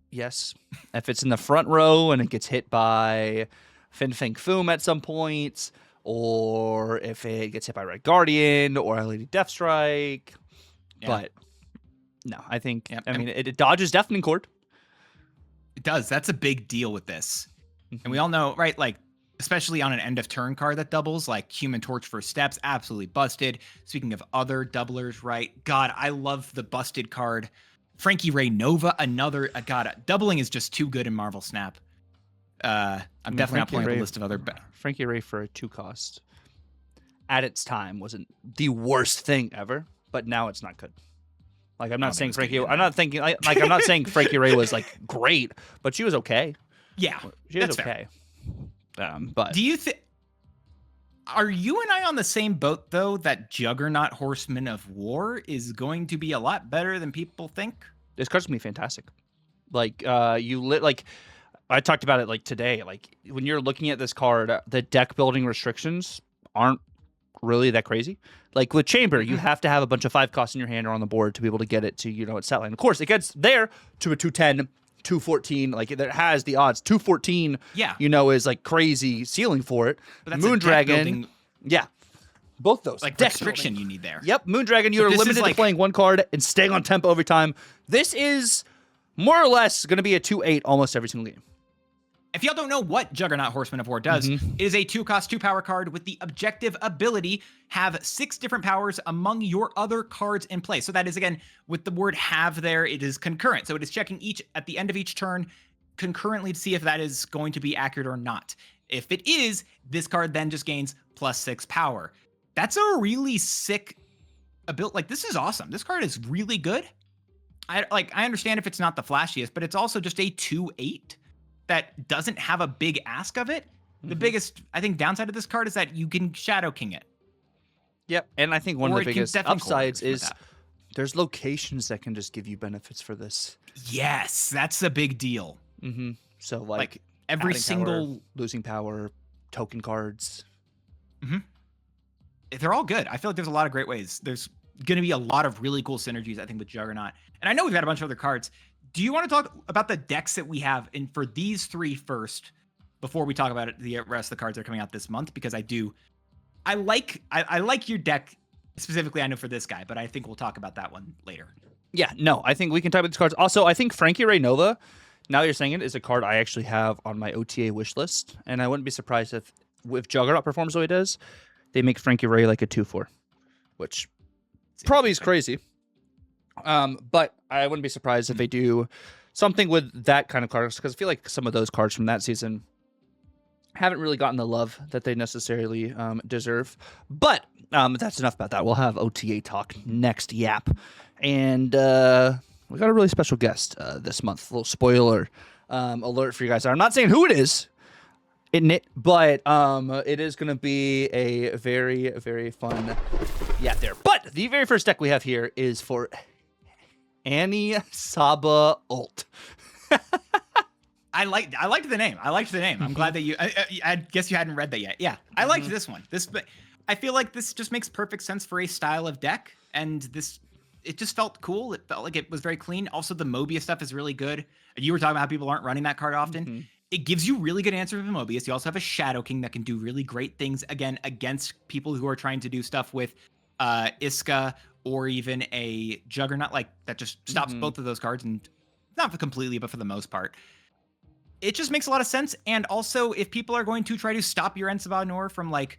Yes, if it's in the front row and it gets hit by Fin Fang Foom at some point, or if it gets hit by Red Guardian or Lady Deathstrike. Yeah. But no, I think I mean it dodges Deafening Chord. It does. That's a big deal with this. And we all know, right? Like, especially on an end of turn card that doubles, like Human Torch for steps, absolutely busted. Speaking of other doublers, right? God, I love the busted card. Frankie Ray Nova, another. God, doubling is just too good in Marvel Snap. I'm definitely not pulling up a list of other. Frankie Ray for a 2-cost at its time wasn't the worst thing ever, but now it's not good. Like, I'm not saying Frankie. I'm not thinking like I'm not saying Frankie Ray was like great, but she was okay. Yeah, she was okay. But do you think? Are you and I on the same boat though? That Juggernaut Horseman of War is going to be a lot better than people think. This card's gonna be fantastic. Like like I talked about it like today. Like when you're looking at this card, the deck building restrictions aren't really that crazy. Like with Chamber, you have to have a bunch of 5 costs in your hand or on the board to be able to get it to, its set line. Of course, it gets there to a 210, 214. Like it has the odds. 214, is like crazy ceiling for it. But that's Moondragon, both those. Like restriction you need there. Yep, Moondragon, you are limited to playing one card and staying on tempo every time. This is more or less going to be a 2/8 almost every single game. If y'all don't know what Juggernaut Horseman of War does, it is a 2-cost, 2-power card with the objective ability have 6 different powers among your other cards in play. So that is, again, with the word have there, it is concurrent. So it is checking at the end of each turn concurrently to see if that is going to be accurate or not. If it is, this card then just gains +6 power. That's a really sick ability. Like, this is awesome. This card is really good. I understand if it's not the flashiest, but it's also just a 2/8. That doesn't have a big ask of it. The biggest, I think, downside of this card is that you can Shadow King it. Yep, and I think one Or of the it can biggest definitely upsides coordinate with is that. there's locations that can just give you benefits for this. Yes, that's a big deal. So like every adding single power, losing power, token cards. They're all good. I feel like there's a lot of great ways. There's going to be a lot of really cool synergies, I think, with Juggernaut. And I know we've got a bunch of other cards. Do you want to talk about the decks that we have in for these three first before we talk about the rest of the cards that are coming out this month? Because I like your deck specifically. I know for this guy, but I think we'll talk about that one later. Yeah, no, I think we can talk about these cards. Also, I think Frankie Ray Nova, now you're saying it, is a card I actually have on my OTA wish list. And I wouldn't be surprised if Juggernaut performs the way it does, they make Frankie Ray like a 2/4, which probably is crazy. But I wouldn't be surprised if they do something with that kind of cards, because I feel like some of those cards from that season haven't really gotten the love that they necessarily deserve. But that's enough about that. We'll have OTA talk next, Yap. And we got a really special guest this month. A little spoiler alert for you guys. I'm not saying who it is, but it is going to be a very, very fun Yap there. But the very first deck we have here is for Annie Saba Ult. I liked the name. I'm glad that I guess you hadn't read that yet. Yeah, I liked this one. I feel like this just makes perfect sense for a style of deck, and it just felt cool. It felt like it was very clean. Also, the Mobius stuff is really good. You were talking about how people aren't running that card often. It gives you really good answers with Mobius. You also have a Shadow King that can do really great things, again, against people who are trying to do stuff with Iska or even a Juggernaut, like that just stops both of those cards, and not for completely, but for the most part. It just makes a lot of sense. And also, if people are going to try to stop your Ensabah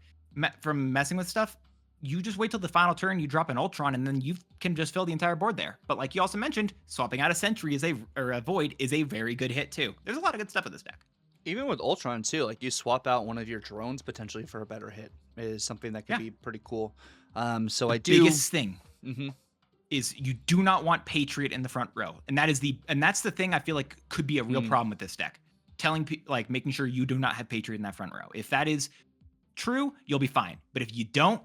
from messing with stuff, you just wait till the final turn, you drop an Ultron, and then you can just fill the entire board there. But like you also mentioned, swapping out a Sentry or a Void is a very good hit too. There's a lot of good stuff in this deck. Even with Ultron too, like you swap out one of your drones potentially for a better hit is something that could be pretty cool. So the biggest thing is you do not want Patriot in the front row, and that's the thing I feel like could be a real problem with this deck. Making sure you do not have Patriot in that front row. If that is true, you'll be fine. But if you don't,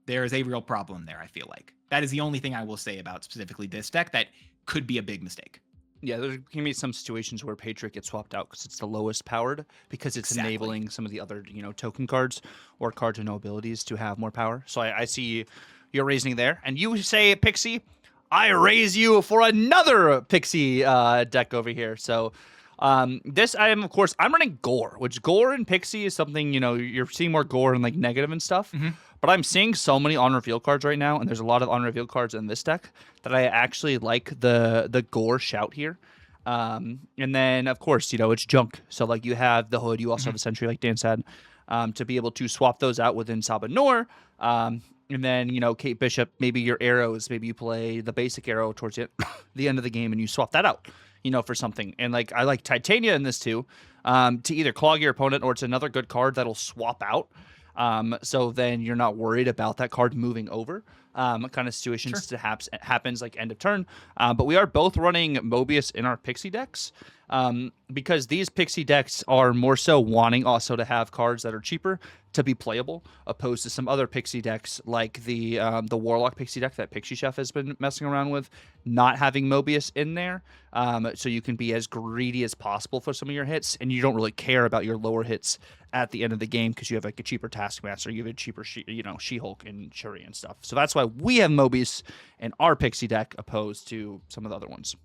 there is a real problem there, I feel like. That is the only thing I will say about specifically this deck that could be a big mistake. Yeah, there can be some situations where Patriot gets swapped out because it's the lowest powered, because it's enabling some of the other, token cards or cards with no abilities to have more power. So I see your reasoning there. And you say, Pixie, I raise you for another Pixie deck over here. So I'm running Gore, which Gore and Pixie is something, you're seeing more Gore and like negative and stuff. But I'm seeing so many on-reveal cards right now, and there's a lot of on-reveal cards in this deck that I actually like the Gore shout here. And then, of course, it's junk. So, like, you have the Hood. You also have a Sentry, like Dan said, to be able to swap those out within Saba Noor. And then, Kate Bishop, maybe your arrows. Maybe you play the basic arrow towards the end of the game, and you swap that out, for something. And, like, I like Titania in this, too, to either clog your opponent, or it's another good card that'll swap out. So then you're not worried about that card moving over, kind of situations that happens like end of turn. But we are both running Mobius in our Pixie decks, because these Pixie decks are more so wanting also to have cards that are cheaper to be playable, opposed to some other Pixie decks like the Warlock Pixie deck that Pixie Chef has been messing around with, not having Mobius in there, so you can be as greedy as possible for some of your hits, and you don't really care about your lower hits at the end of the game because you have like a cheaper Taskmaster, you have a cheaper She-Hulk and Shuri and stuff. So that's why we have Mobius in our Pixie deck opposed to some of the other ones.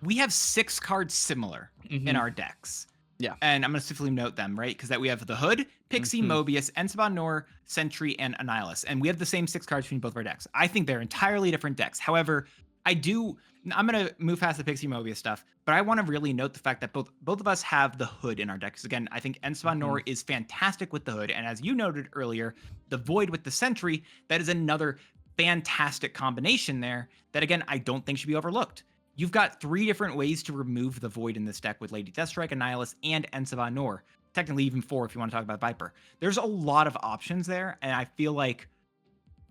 We have 6 cards similar in our decks. Yeah. And I'm going to specifically note them, right? Because we have the Hood, Pixie, Mobius, Ensabah Noor, Sentry, and Annihilus. And we have the same 6 cards between both of our decks. I think they're entirely different decks. However, I'm going to move past the Pixie Mobius stuff, but I want to really note the fact that both of us have the Hood in our decks. Again, I think Ensabah Noor is fantastic with the Hood. And as you noted earlier, the Void with the Sentry, that is another fantastic combination there that, again, I don't think should be overlooked. You've got 3 different ways to remove the Void in this deck with Lady Deathstrike, Annihilus, and Ensabah Noor. Technically even 4 if you want to talk about Viper. There's a lot of options there, and I feel like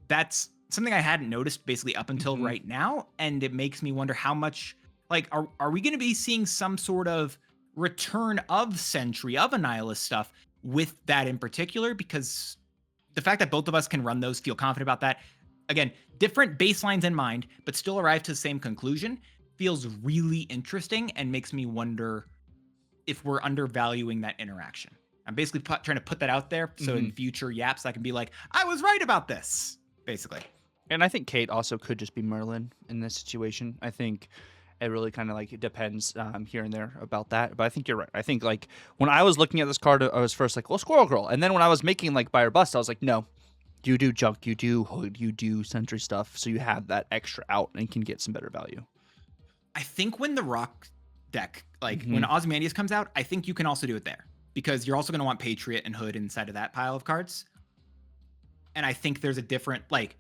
that's something I hadn't noticed basically up until right now, and it makes me wonder how much, like, are we going to be seeing some sort of return of Sentry, of Annihilus stuff with that in particular, because the fact that both of us can run those, feel confident about that, again, different baselines in mind, but still arrive to the same conclusion, feels really interesting and makes me wonder if we're undervaluing that interaction. I'm basically trying to put that out there so in future yaps I can be like, I was right about this, basically. And I think Kate also could just be Merlin in this situation. I think it really kind of like it depends here and there about that. But I think you're right. I think like when I was looking at this card, I was first like, well, Squirrel Girl. And then when I was making like buy or bust, I was like, no, you do junk, you do hood, you do sentry stuff. So you have that extra out and can get some better value. I think when the rock deck, like when Ozymandias comes out, I think you can also do it there because you're also going to want Patriot and Hood inside of that pile of cards. And I think there's a different, like,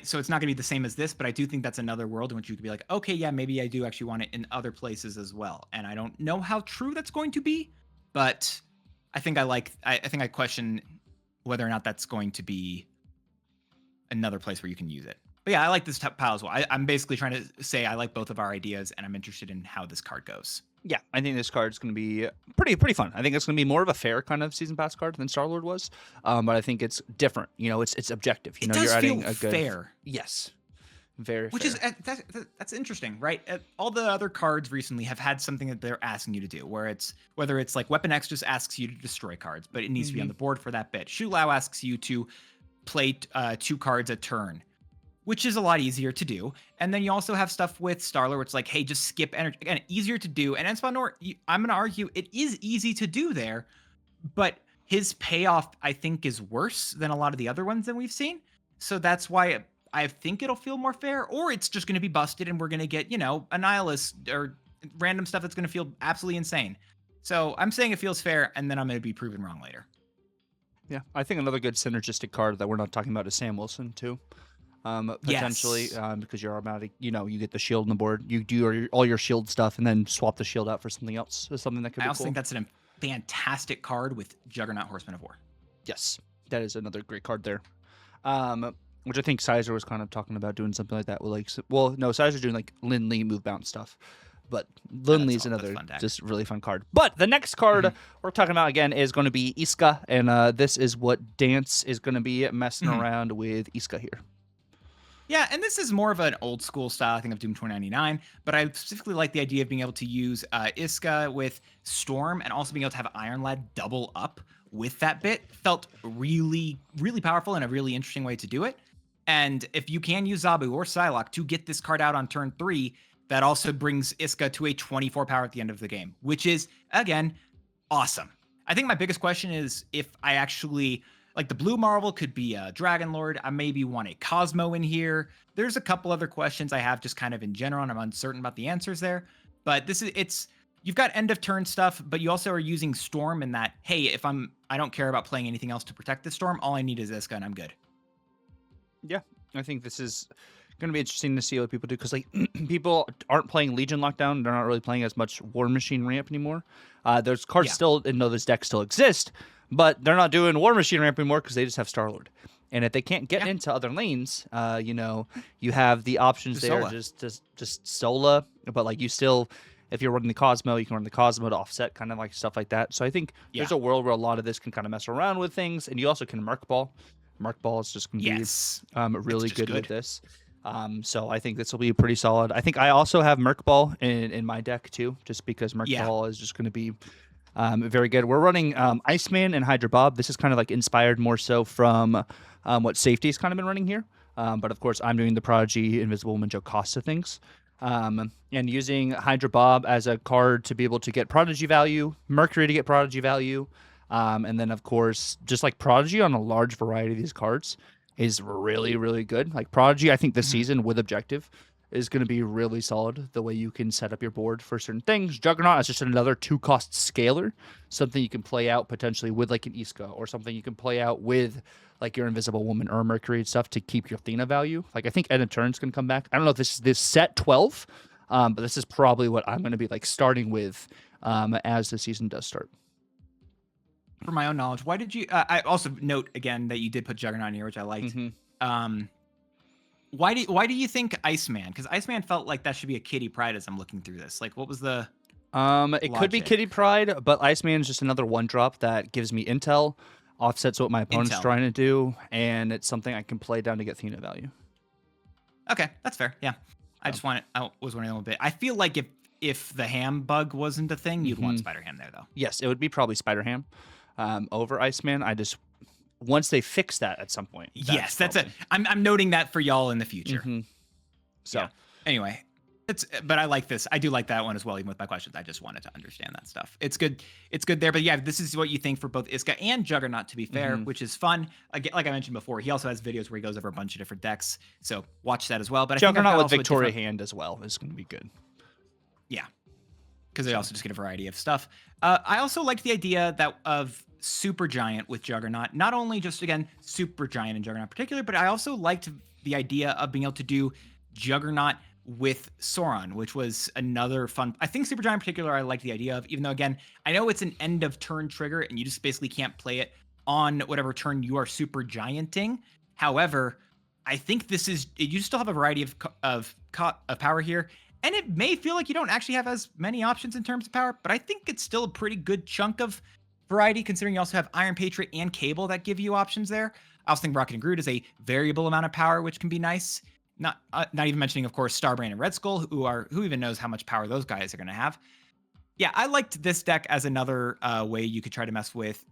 so it's not going to be the same as this, but I do think that's another world in which you could be like, okay, yeah, maybe I do actually want it in other places as well. And I don't know how true that's going to be, but I think I think I question whether or not that's going to be another place where you can use it. But yeah, I like this pile as well. I'm basically trying to say I like both of our ideas, and I'm interested in how this card goes. Yeah, I think this card is going to be pretty fun. I think it's going to be more of a fair kind of season pass card than Star-Lord was, but I think it's different. You know, it's objective. You know, you're adding feel a good fair. Yes, very. Which fair. is that's interesting, right? All the other cards recently have had something that they're asking you to do, whether it's like Weapon X just asks you to destroy cards, but it needs to be on the board for that bit. Shu Lao asks you to play 2 cards a turn, which is a lot easier to do. And then you also have stuff with Star-Lord where it's like, hey, just skip energy. Again, easier to do. And Espanor, I'm going to argue it is easy to do there, but his payoff, I think, is worse than a lot of the other ones that we've seen. So that's why I think it'll feel more fair, or it's just going to be busted and we're going to get, you know, a Nihilist or random stuff that's going to feel absolutely insane. So I'm saying it feels fair, and then I'm going to be proven wrong later. Yeah, I think another good synergistic card that we're not talking about is Sam Wilson, too. Potentially, because you're automatic, you know, you get the shield on the board, you do all your shield stuff, and then swap the shield out for something else. So something that could be I also cool. think that's a fantastic card with Juggernaut Horseman of War. Yes, that is another great card there. Which I think Sizer was kind of talking about doing something like that with like, well, no, Sizer's doing like Lin Lee move bounce stuff. But Lin Lee's another just really fun card. But the next card we're talking about again is going to be Iska, and this is what Dance is going to be messing around with Iska here. Yeah, and this is more of an old school style, I think, of Doom 2099, but I specifically like the idea of being able to use Iska with Storm and also being able to have Iron Lad double up with that bit. Felt really, really powerful and a really interesting way to do it. And if you can use Zabu or Psylocke to get this card out on turn 3, that also brings Iska to a 24 power at the end of the game, which is, again, awesome. I think my biggest question is if I actually... Like the blue Marvel could be a Dragon Lord. I maybe want a Cosmo in here. There's a couple other questions I have just kind of in general, and I'm uncertain about the answers there. But you've got end of turn stuff, but you also are using Storm in that, hey, if I don't care about playing anything else to protect the Storm, all I need is Iska and I'm good. Yeah, I think this is going to be interesting to see what people do because like people aren't playing Legion Lockdown. They're not really playing as much War Machine Ramp anymore. There's cards still, and no, this deck still exists. But they're not doing War Machine Ramp anymore because they just have Star-Lord. And if they can't get into other lanes, you know, you have the options just there Sola. just Sola. But like you still, if you're running the Cosmo, you can run the Cosmo to offset kind of like stuff like that. So I think there's a world where a lot of this can kind of mess around with things. And you also can Merc Ball. Merc Ball is just going to be really good with this. So I think this will be pretty solid. I think I also have Merc Ball in my deck too, just because Merc Ball is just going to be... very good. We're running Iceman and Hydra Bob. This is kind of like inspired more so from what Safety's kind of been running here. But of course, I'm doing the Prodigy, Invisible Woman, Jocasta things. And using Hydra Bob as a card to be able to get Prodigy value, Mercury to get Prodigy value. And then, of course, just like Prodigy on a large variety of these cards is really, really good. Like Prodigy, I think this season with Objective is going to be really solid the way you can set up your board for certain things. Juggernaut is just another 2-cost scaler, something you can play out potentially with like an Iska or something you can play out with like your Invisible Woman or Mercury and stuff to keep your Athena value. Like I think End of Turn's going to come back. I don't know if this is this set 12, but this is probably what I'm going to be like starting with as the season does start. For my own knowledge, why did you... I also note again that you did put Juggernaut in here, which I liked. Why do you think Iceman? Because Iceman felt like that should be a Kitty Pryde as I'm looking through this. Like, what was the... It could be Logic. Kitty Pride, but Iceman is just another 1-drop that gives me intel, offsets what my opponent's Intel. trying to do, and it's something I can play down to get Athena value. Okay, that's fair. Yeah, I was wondering a little bit. I feel like if the ham bug wasn't a thing, you'd want Spider Ham there though. Yes, it would be probably Spider Ham over Iceman. Once they fix that at some point. Yes, that's it. I'm noting that for y'all in the future. So yeah. Anyway, but I like this. I do like that one as well, even with my questions. I just wanted to understand that stuff. It's good. It's good there. But yeah, this is what you think for both Iska and Juggernaut, to be fair, which is fun. Again, like I mentioned before, he also has videos where he goes over a bunch of different decks. So watch that as well. But Juggernaut with Victoria Hand as well is going to be good. Yeah, because they also just get a variety of stuff. I also like the idea of Super Giant with Juggernaut. Not only just, again, Super Giant and Juggernaut in particular, but I also liked the idea of being able to do Juggernaut with Sauron, which was another fun. I think Super Giant in particular, I like the idea of, even though, again, I know it's an end of turn trigger and you just basically can't play it on whatever turn you are Super Gianting. However, I think you still have a variety of power here. And it may feel like you don't actually have as many options in terms of power, but I think it's still a pretty good chunk of variety, considering you also have Iron Patriot and Cable that give you options there. I also think Rocket and Groot is a variable amount of power, which can be nice. Not even mentioning, of course, Starbrand and Red Skull, who even knows how much power those guys are going to have. Yeah, I liked this deck as another way you could try to mess with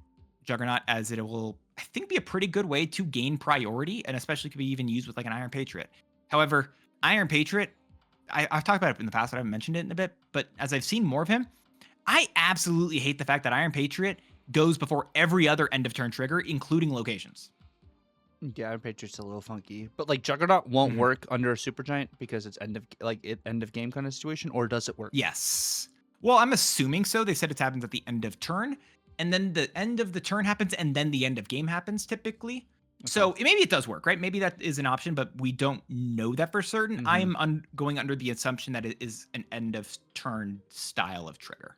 Juggernaut, as it will, I think, be a pretty good way to gain priority, and especially could be even used with like an Iron Patriot. However, Iron Patriot, I've talked about it in the past, but I haven't mentioned it in a bit, but as I've seen more of him, I absolutely hate the fact that Iron Patriot goes before every other end of turn trigger, including locations. Yeah, Iron Patriot's a little funky, but like Juggernaut won't work under a Super Giant because it's end of game kind of situation, or does it work? Yes. Well, I'm assuming so. They said it happens at the end of turn, and then the end of the turn happens, and then the end of game happens typically. Okay. So maybe it does work, right? Maybe that is an option, but we don't know that for certain. I am going under the assumption that it is an end of turn style of trigger.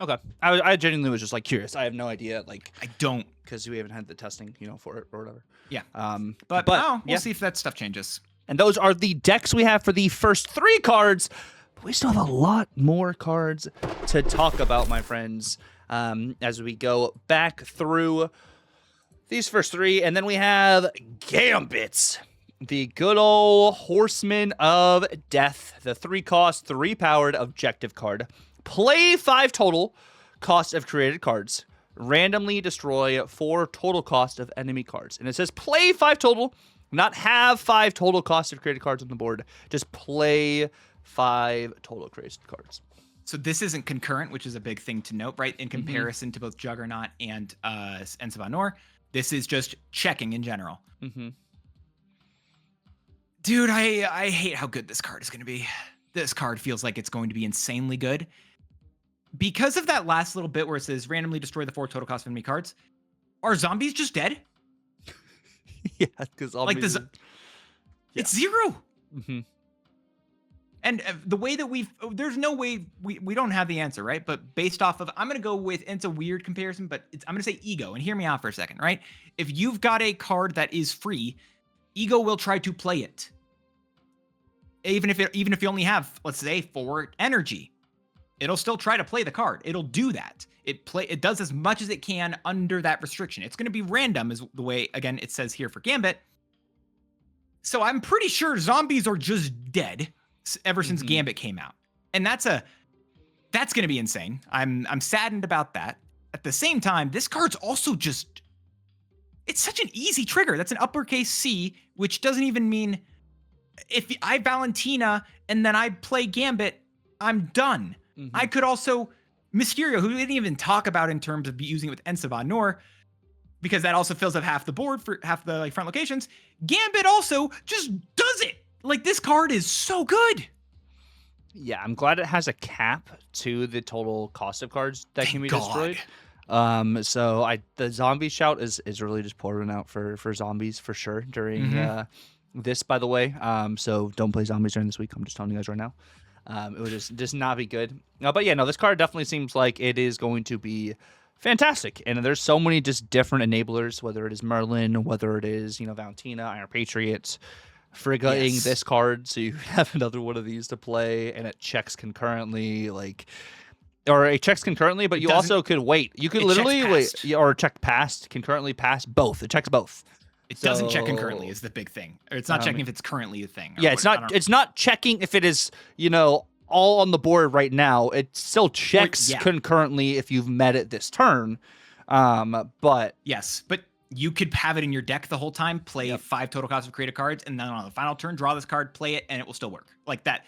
Okay. I genuinely was just like curious. I have no idea. Like I don't, because we haven't had the testing, for it or whatever. Yeah. But we'll see if that stuff changes. And those are the decks we have for the first 3 cards. But we still have a lot more cards to talk about, my friends, as we go back through these first 3. And then we have Gambit, the good old Horseman of Death, the 3-cost, 3-powered objective card. Play 5 total cost of created cards. Randomly destroy 4 total cost of enemy cards. And it says play 5 total, not have 5 total cost of created cards on the board. Just play 5 total created cards. So this isn't concurrent, which is a big thing to note, right? In comparison to both Juggernaut and Ensavanor, this is just checking in general. Dude, I hate how good this card is going to be. This card feels like it's going to be insanely good. Because of that last little bit where it says randomly destroy the 4 total cost of enemy cards, are zombies just dead? Yeah, because it's 0. And the way that there's no way we don't have the answer, right? But based off of, I'm going to go with, and it's a weird comparison, but I'm going to say Ego, and hear me out for a second, right? If you've got a card that is free, Ego will try to play it. Even if you only have, let's say, 4 energy, it'll still try to play the card. It'll do that. It does as much as it can under that restriction. It's going to be random, is the way, again, it says here for Gambit. So I'm pretty sure zombies are just dead ever since Gambit came out, and that's going to be insane. I'm saddened about that. At the same time, this card's also just, it's such an easy trigger. That's an uppercase C, which doesn't even mean if I Valentina and then I play Gambit, I'm done. I could also Mysterio, who we didn't even talk about in terms of using it with Ensavanor, because that also fills up half the board for half the front locations. Gambit also just does it. Like, this card is so good. Yeah, I'm glad it has a cap to the total cost of cards that can be destroyed. So the zombie shout is really just pouring out for zombies for sure during this, by the way. So don't play zombies during this week. I'm just telling you guys right now. It would just not be good. But yeah, no, this card definitely seems like it is going to be fantastic. And there's so many just different enablers, whether it is Merlin, whether it is, Valentina, Iron Patriot, Frigga-ing this card, so you have another one of these to play, and it checks concurrently. Like, or it checks concurrently, but you also could wait. You could literally wait, or check past, concurrently past, both. It checks both. It doesn't check concurrently is the big thing. Or it's not checking if it's currently a thing. Yeah, it's not checking if it is, all on the board right now. It still checks concurrently if you've met it this turn. But yes, but you could have it in your deck the whole time, play 5 total cost of creative cards, and then on the final turn, draw this card, play it, and it will still work. Like that.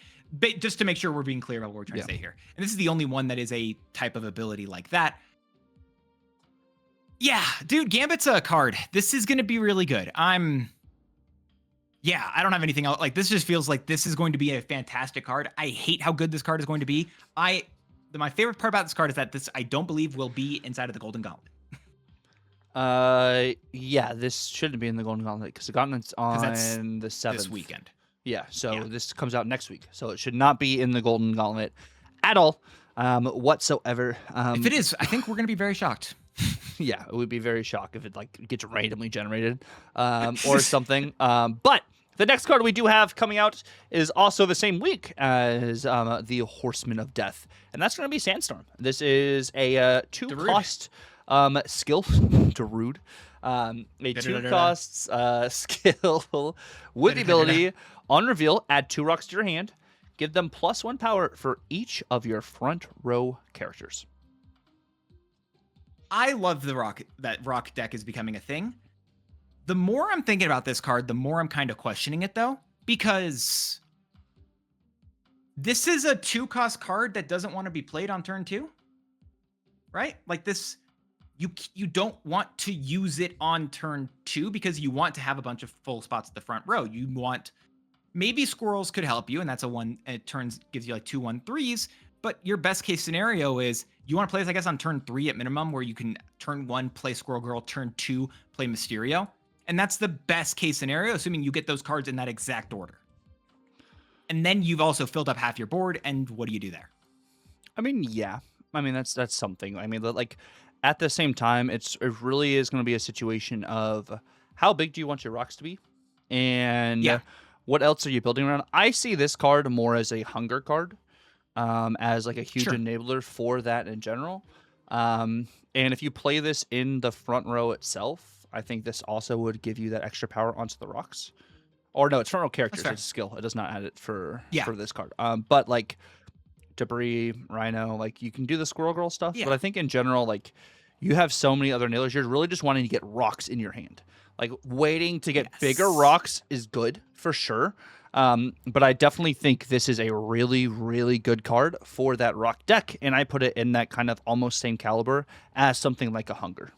Just to make sure we're being clear about what we're trying to say here. And this is the only one that is a type of ability like that. Yeah, dude, Gambit's a card. This is going to be really good. I don't have anything else. Like, this just feels like this is going to be a fantastic card. I hate how good this card is going to be. My favorite part about this card is that I don't believe will be inside of the Golden Gauntlet. Yeah, this shouldn't be in the Golden Gauntlet because the Gauntlet's on the 7th. This weekend. Yeah, so this comes out next week. So it should not be in the Golden Gauntlet at all, whatsoever. If it is, I think we're going to be very shocked. Yeah, it would be very shocked if it gets randomly generated or something. But the next card we do have coming out is also the same week as the Horseman of Death, and that's going to be Sandstorm. This is a 2-cost skill. Darude. A 2-cost skill with the ability on reveal, add 2 rocks to your hand. Give them +1 power for each of your front row characters. I love that rock deck is becoming a thing. The more I'm thinking about this card, the more I'm kind of questioning it, though, because this is a 2-cost card that doesn't want to be played on turn 2, right? Like this, you don't want to use it on turn 2 because you want to have a bunch of full spots at the front row. You want, maybe squirrels could help you, and that's it gives you like 2/1/3s. But your best case scenario is you want to play this, I guess, on turn 3 at minimum, where you can turn 1 play Squirrel Girl, turn 2 play Mysterio. And that's the best case scenario, assuming you get those cards in that exact order. And then you've also filled up half your board, and what do you do there? I mean, yeah. I mean, that's something. I mean, like, at the same time, it really is going to be a situation of how big do you want your rocks to be? And what else are you building around? I see this card more as a hunger card. As like a huge enabler for that in general. And if you play this in the front row itself, I think this also would give you that extra power onto the rocks. Or no, it's front row characters. It's a skill. It does not add it for this card. But like Debris, Rhino, like you can do the Squirrel Girl stuff. But I think in general, like you have so many other nailers. You're really just wanting to get rocks in your hand. Like waiting to get bigger rocks is good for sure. But I definitely think this is a really, really good card for that rock deck, and I put it in that kind of almost same caliber as something like a Hunger.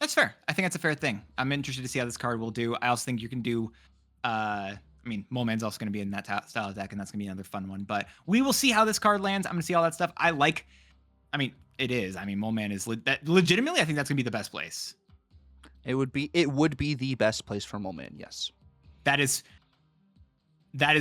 That's fair. I think that's a fair thing. I'm interested to see how this card will do. I also think you can do, Mole Man's also going to be in that style of deck, and that's going to be another fun one. But we will see how this card lands. I'm going to see all that stuff. It is. Mole Man is legitimately, I think that's going to be the best place. It would be the best place for Mole Man, yes. That is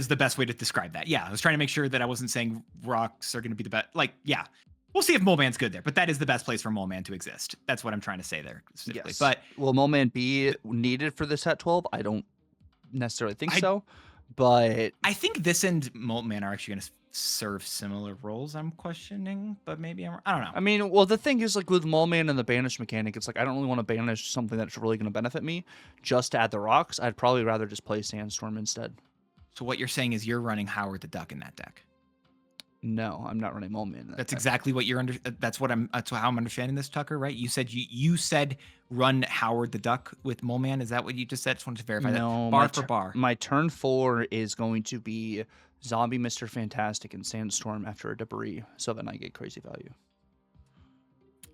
the best way to describe that. Yeah, I was trying to make sure that I wasn't saying rocks are going to be the best. Like, yeah, we'll see if Mole Man's good there, but that is the best place for Mole Man to exist. That's what I'm trying to say there specifically. Yes. But will Mole Man be needed for this at 12? I don't necessarily think so, but I think this and Mole Man are actually going to serve similar roles. I'm questioning, but maybe I don't know. I mean, well, the thing is, like with Mole Man and the banish mechanic, it's like I don't really want to banish something that's really going to benefit me just to add the rocks. I'd probably rather just play Sandstorm instead. So what you're saying is you're running Howard the Duck in that deck. No, I'm not running Mole Man. That's exactly what you're under. That's how I'm understanding this, Tucker. Right? You said run Howard the Duck with Mole Man. Is that what you just said? Just wanted to verify that. Bar for bar. My turn 4 is going to be Zombie Mr. Fantastic and Sandstorm after a Debris, so then I get crazy value.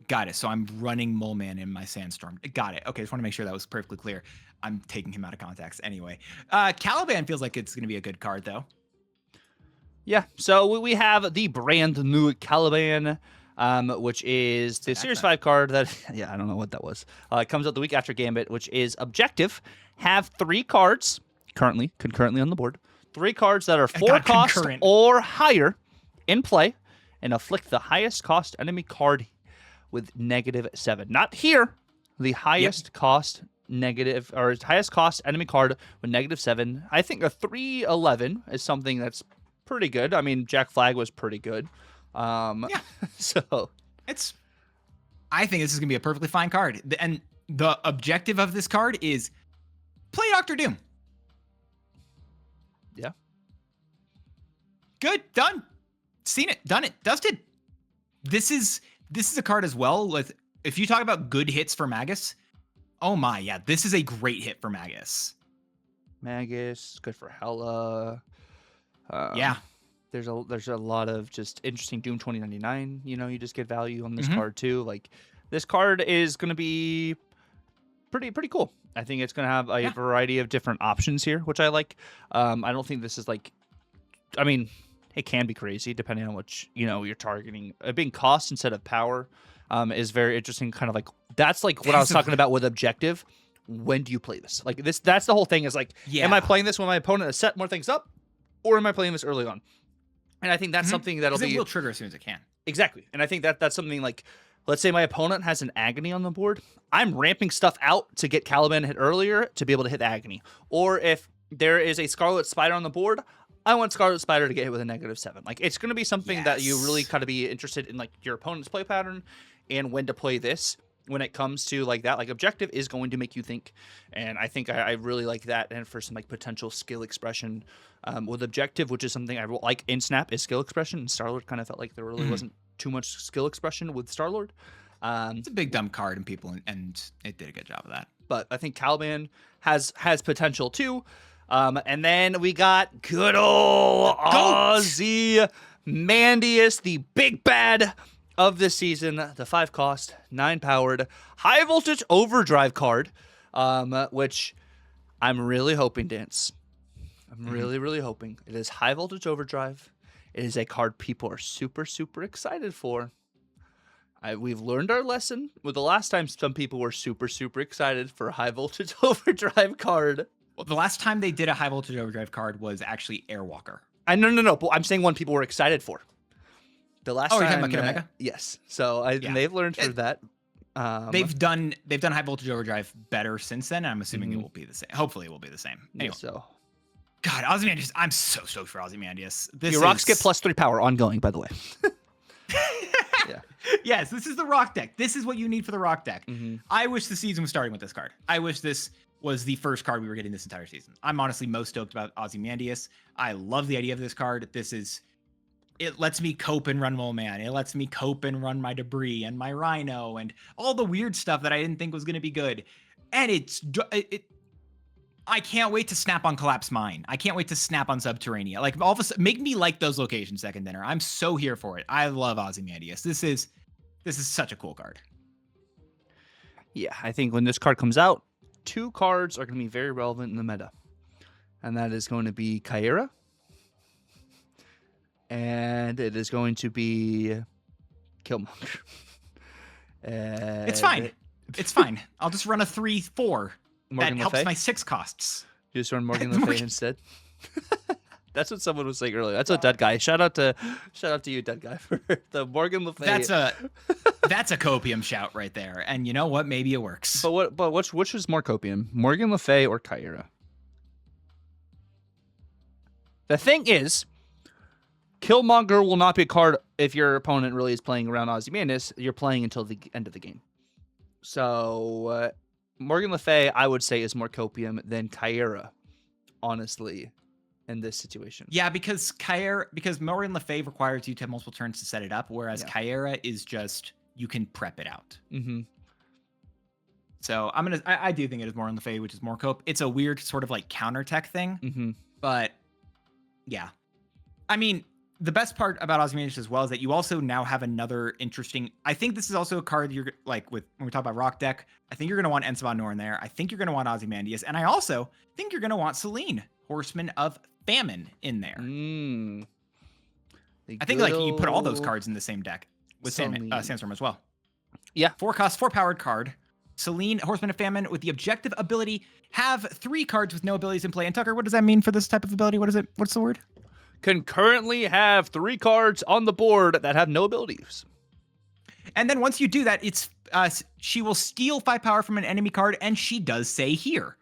Got it. So I'm running Mole Man in my Sandstorm. Got it. Okay, just want to make sure that was perfectly clear. I'm taking him out of context anyway. Caliban feels like it's going to be a good card, though. Yeah, so we have the brand new Caliban, which is the Series 5 card that, I don't know what that was. It comes out the week after Gambit, which is objective. Have 3 cards, concurrently on the board. 3 cards that are 4 cost or higher in play, and afflict the highest cost enemy card with -7. Not here, the highest cost negative, or highest cost enemy card with -7. I think a 3/11 is something that's pretty good. I mean, Jack Flag was pretty good. Yeah. So I think this is gonna be a perfectly fine card. And the objective of this card is play Doctor Doom. Yeah. Good. Done. Seen it. Done it. Dusted. This is a card as well with, if you talk about good hits for Magus, oh my, yeah, this is a great hit for Magus. Magus, good for Hela. Yeah. There's a lot of just interesting Doom 2099. You know, you just get value on this card too. Like, this card is going to be pretty cool. I think it's going to have a variety of different options here, which I like. I don't think this is like, I mean, it can be crazy depending on which, you know, you're targeting. Being cost instead of power is very interesting. Kind of like, that's like what I was talking about with objective. When do you play this? Like this, that's the whole thing is like, am I playing this when my opponent has set more things up, or am I playing this early on? And I think that's something that'll be... It will trigger as soon as it can. Exactly. And I think that's something like, let's say my opponent has an Agony on the board. I'm ramping stuff out to get Caliban hit earlier to be able to hit the Agony. Or if there is a Scarlet Spider on the board, I want Scarlet Spider to get hit with a -7. Like, it's going to be something that you really kind of be interested in, like, your opponent's play pattern and when to play this. When it comes to like that, like objective is going to make you think, and I think I really like that. And for some like potential skill expression with objective, which is something I like in Snap, is skill expression. And Star-Lord kind of felt like there really wasn't too much skill expression with Star-Lord. It's a big dumb card and people, and it did a good job of that. But I think Caliban has potential too. And then we got good old Ozymandias, the big bad of this season, the 5-cost, 9-powered, high-voltage overdrive card, which I'm really hoping, Dance. I'm really hoping. It is high-voltage overdrive. It is a card people are super excited for. We've learned our lesson with the last time some people were super excited for a high-voltage overdrive card. Well, the last time they did a high-voltage overdrive card was actually Airwalker. No, but I'm saying one people were excited for. The last time, you're talking about Kid Omega? Yes. So they've learned for that. They've done high voltage overdrive better since then. And I'm assuming it will be the same. Hopefully, it will be the same. Anyway, so God, Ozymandias, I'm so stoked for Ozymandias. Your rocks get +3 power ongoing, by the way. Yeah. Yes, this is the rock deck. This is what you need for the rock deck. I wish the season was starting with this card. I wish this was the first card we were getting this entire season. I'm honestly most stoked about Ozymandias. I love the idea of this card. It lets me cope and run Mole Man. It lets me cope and run my Debris and my Rhino and all the weird stuff that I didn't think was going to be good. And I can't wait to snap on Collapse Mine. I can't wait to snap on Subterranea. Like, all of a sudden, make me like those locations, Second Dinner. I'm so here for it. I love Ozymandias. This is such a cool card. Yeah, I think when this card comes out, 2 cards are going to be very relevant in the meta. And that is going to be Kyra. And it is going to be Killmonger. It's fine. It's fine. I'll just run a 3/4. That helps my 6 costs. You just run Morgan Le Fay instead. That's what someone was saying earlier. That's a Dead Guy. Shout out to you, Dead Guy, for the Morgan Le Fay. That's a copium shout right there. And you know what? Maybe it works. But which is more copium, Morgan Le Fay or Kyra? The thing is, Killmonger will not be a card if your opponent really is playing around Ozymandias. You're playing until the end of the game. So Morgan Le Fay, I would say, is more copium than Kyra, honestly, in this situation. Yeah, because Morgan Le Fay requires you to have multiple turns to set it up, whereas Kyra is just you can prep it out. So I do think it is Morgan Le Fay, which is more cope. It's a weird sort of like counter tech thing, but yeah, I mean. The best part about Ozymandias as well is that you also now have another interesting. I think this is also a card you're like with when we talk about rock deck. I think you're going to want Ensavan Nor in there. I think you're going to want Ozymandias, and I also think you're going to want Selene, Horseman of Famine, in there. I think like you put all those cards in the same deck with Sandstorm as well. Yeah, 4-cost, 4-powered card. Selene, Horseman of Famine, with the objective ability, have 3 cards with no abilities in play. And Tucker, what does that mean for this type of ability? What is it? What's the word? Can currently have 3 cards on the board that have no abilities. And then once you do that, it's she will steal 5 power from an enemy card, and she does say here.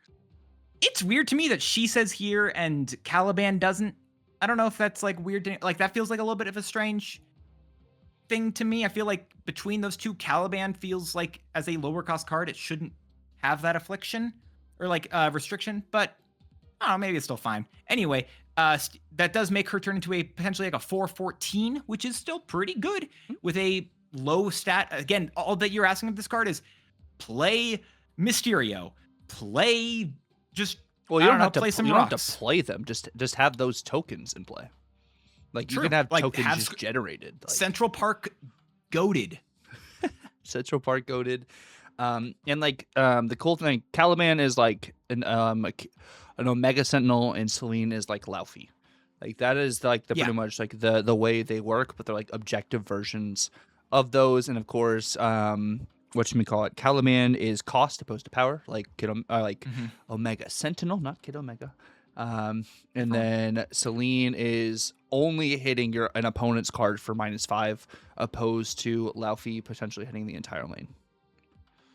It's weird to me that she says here and Caliban doesn't. I don't know if that's like weird. Like that feels like a little bit of a strange thing to me. I feel like between those two, Caliban feels like as a lower cost card, it shouldn't have that affliction or like restriction, but I don't know, maybe it's still fine. Anyway, that does make her turn into a potentially like a 4/14, which is still pretty good with a low stat. Again, all that you're asking of this card is play Mysterio, play just Well, I you don't know, have to play some you don't have rocks. to play them. Just have those tokens in play. Like True. you can have Like, tokens have just generated. Like, Central Park goaded. Central Park goaded. And like the cool thing, Caliban is like an Omega Sentinel, and Celine is like Laufey. Like that is like the pretty much like the way they work, but they're like objective versions of those. And of course, whatchamacallit, Caliban is cost opposed to power, like Omega Sentinel, not Kid Omega. And then Celine is only hitting an opponent's card for -5, opposed to Laufey potentially hitting the entire lane.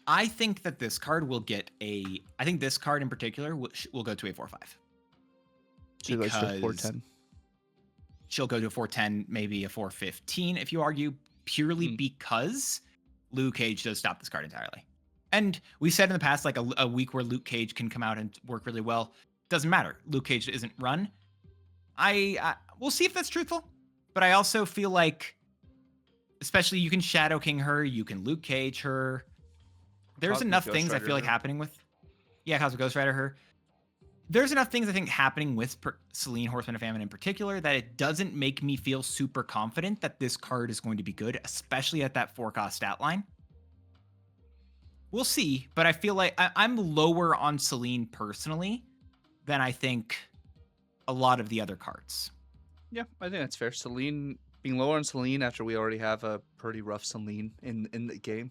I think that this card will get a. I think this card in particular will go to a 4/5. She goes to 4/10. She'll go to a 4/10, maybe a 4/15, if you argue, purely because Luke Cage does stop this card entirely. And we said in the past, like a week where Luke Cage can come out and work really well. Doesn't matter. Luke Cage isn't run. We'll see if that's truthful. But I also feel like, especially you can Shadow King her, you can Luke Cage her. There's Cosmic enough Ghost things I Rider feel like her. happening with. Yeah, Cosmic Ghost Rider her. There's enough things I think happening with Celine, Horseman of Famine in particular, that it doesn't make me feel super confident that this card is going to be good, especially at that 4-cost stat line. We'll see, but I feel like I'm lower on Celine personally than I think a lot of the other cards. Yeah, I think that's fair. Celine, being lower on Celine after we already have a pretty rough Celine in the game.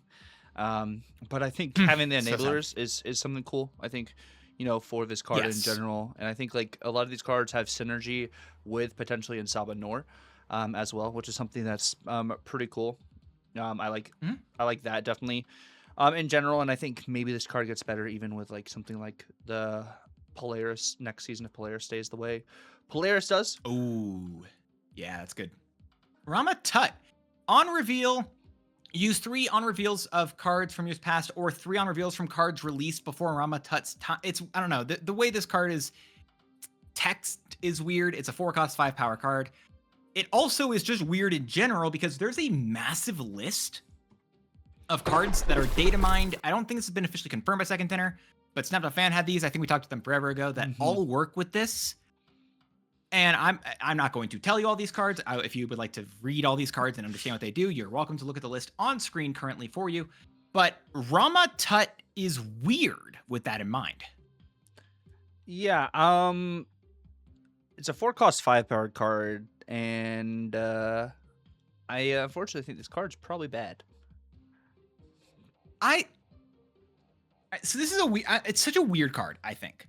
But I think having the enablers is something cool. I think, for this card in general. And I think like a lot of these cards have synergy with potentially Insaba Nor as well, which is something that's pretty cool. I like that definitely in general. And I think maybe this card gets better even with like something like the Polaris next season if Polaris stays the way Polaris does. Oh, yeah, that's good. Rama Tut on reveal. Use 3 on reveals of cards from years past, or 3 on reveals from cards released before Rama Tut's time. It's, I don't know, the way this card is text is weird. It's a 4-cost 5-power card. It also is just weird in general because there's a massive list of cards that are data mined. I don't think this has been officially confirmed by Second Tenor, but Snap Fan had these. I think we talked to them forever ago that all work with this. And I'm not going to tell you all these cards. If you would like to read all these cards and understand what they do, you're welcome to look at the list on screen currently for you. But Rama Tut is weird with that in mind. Yeah, it's a 4-cost 5-powered card, and I unfortunately think this card's probably bad. So this is it's such a weird card, I think.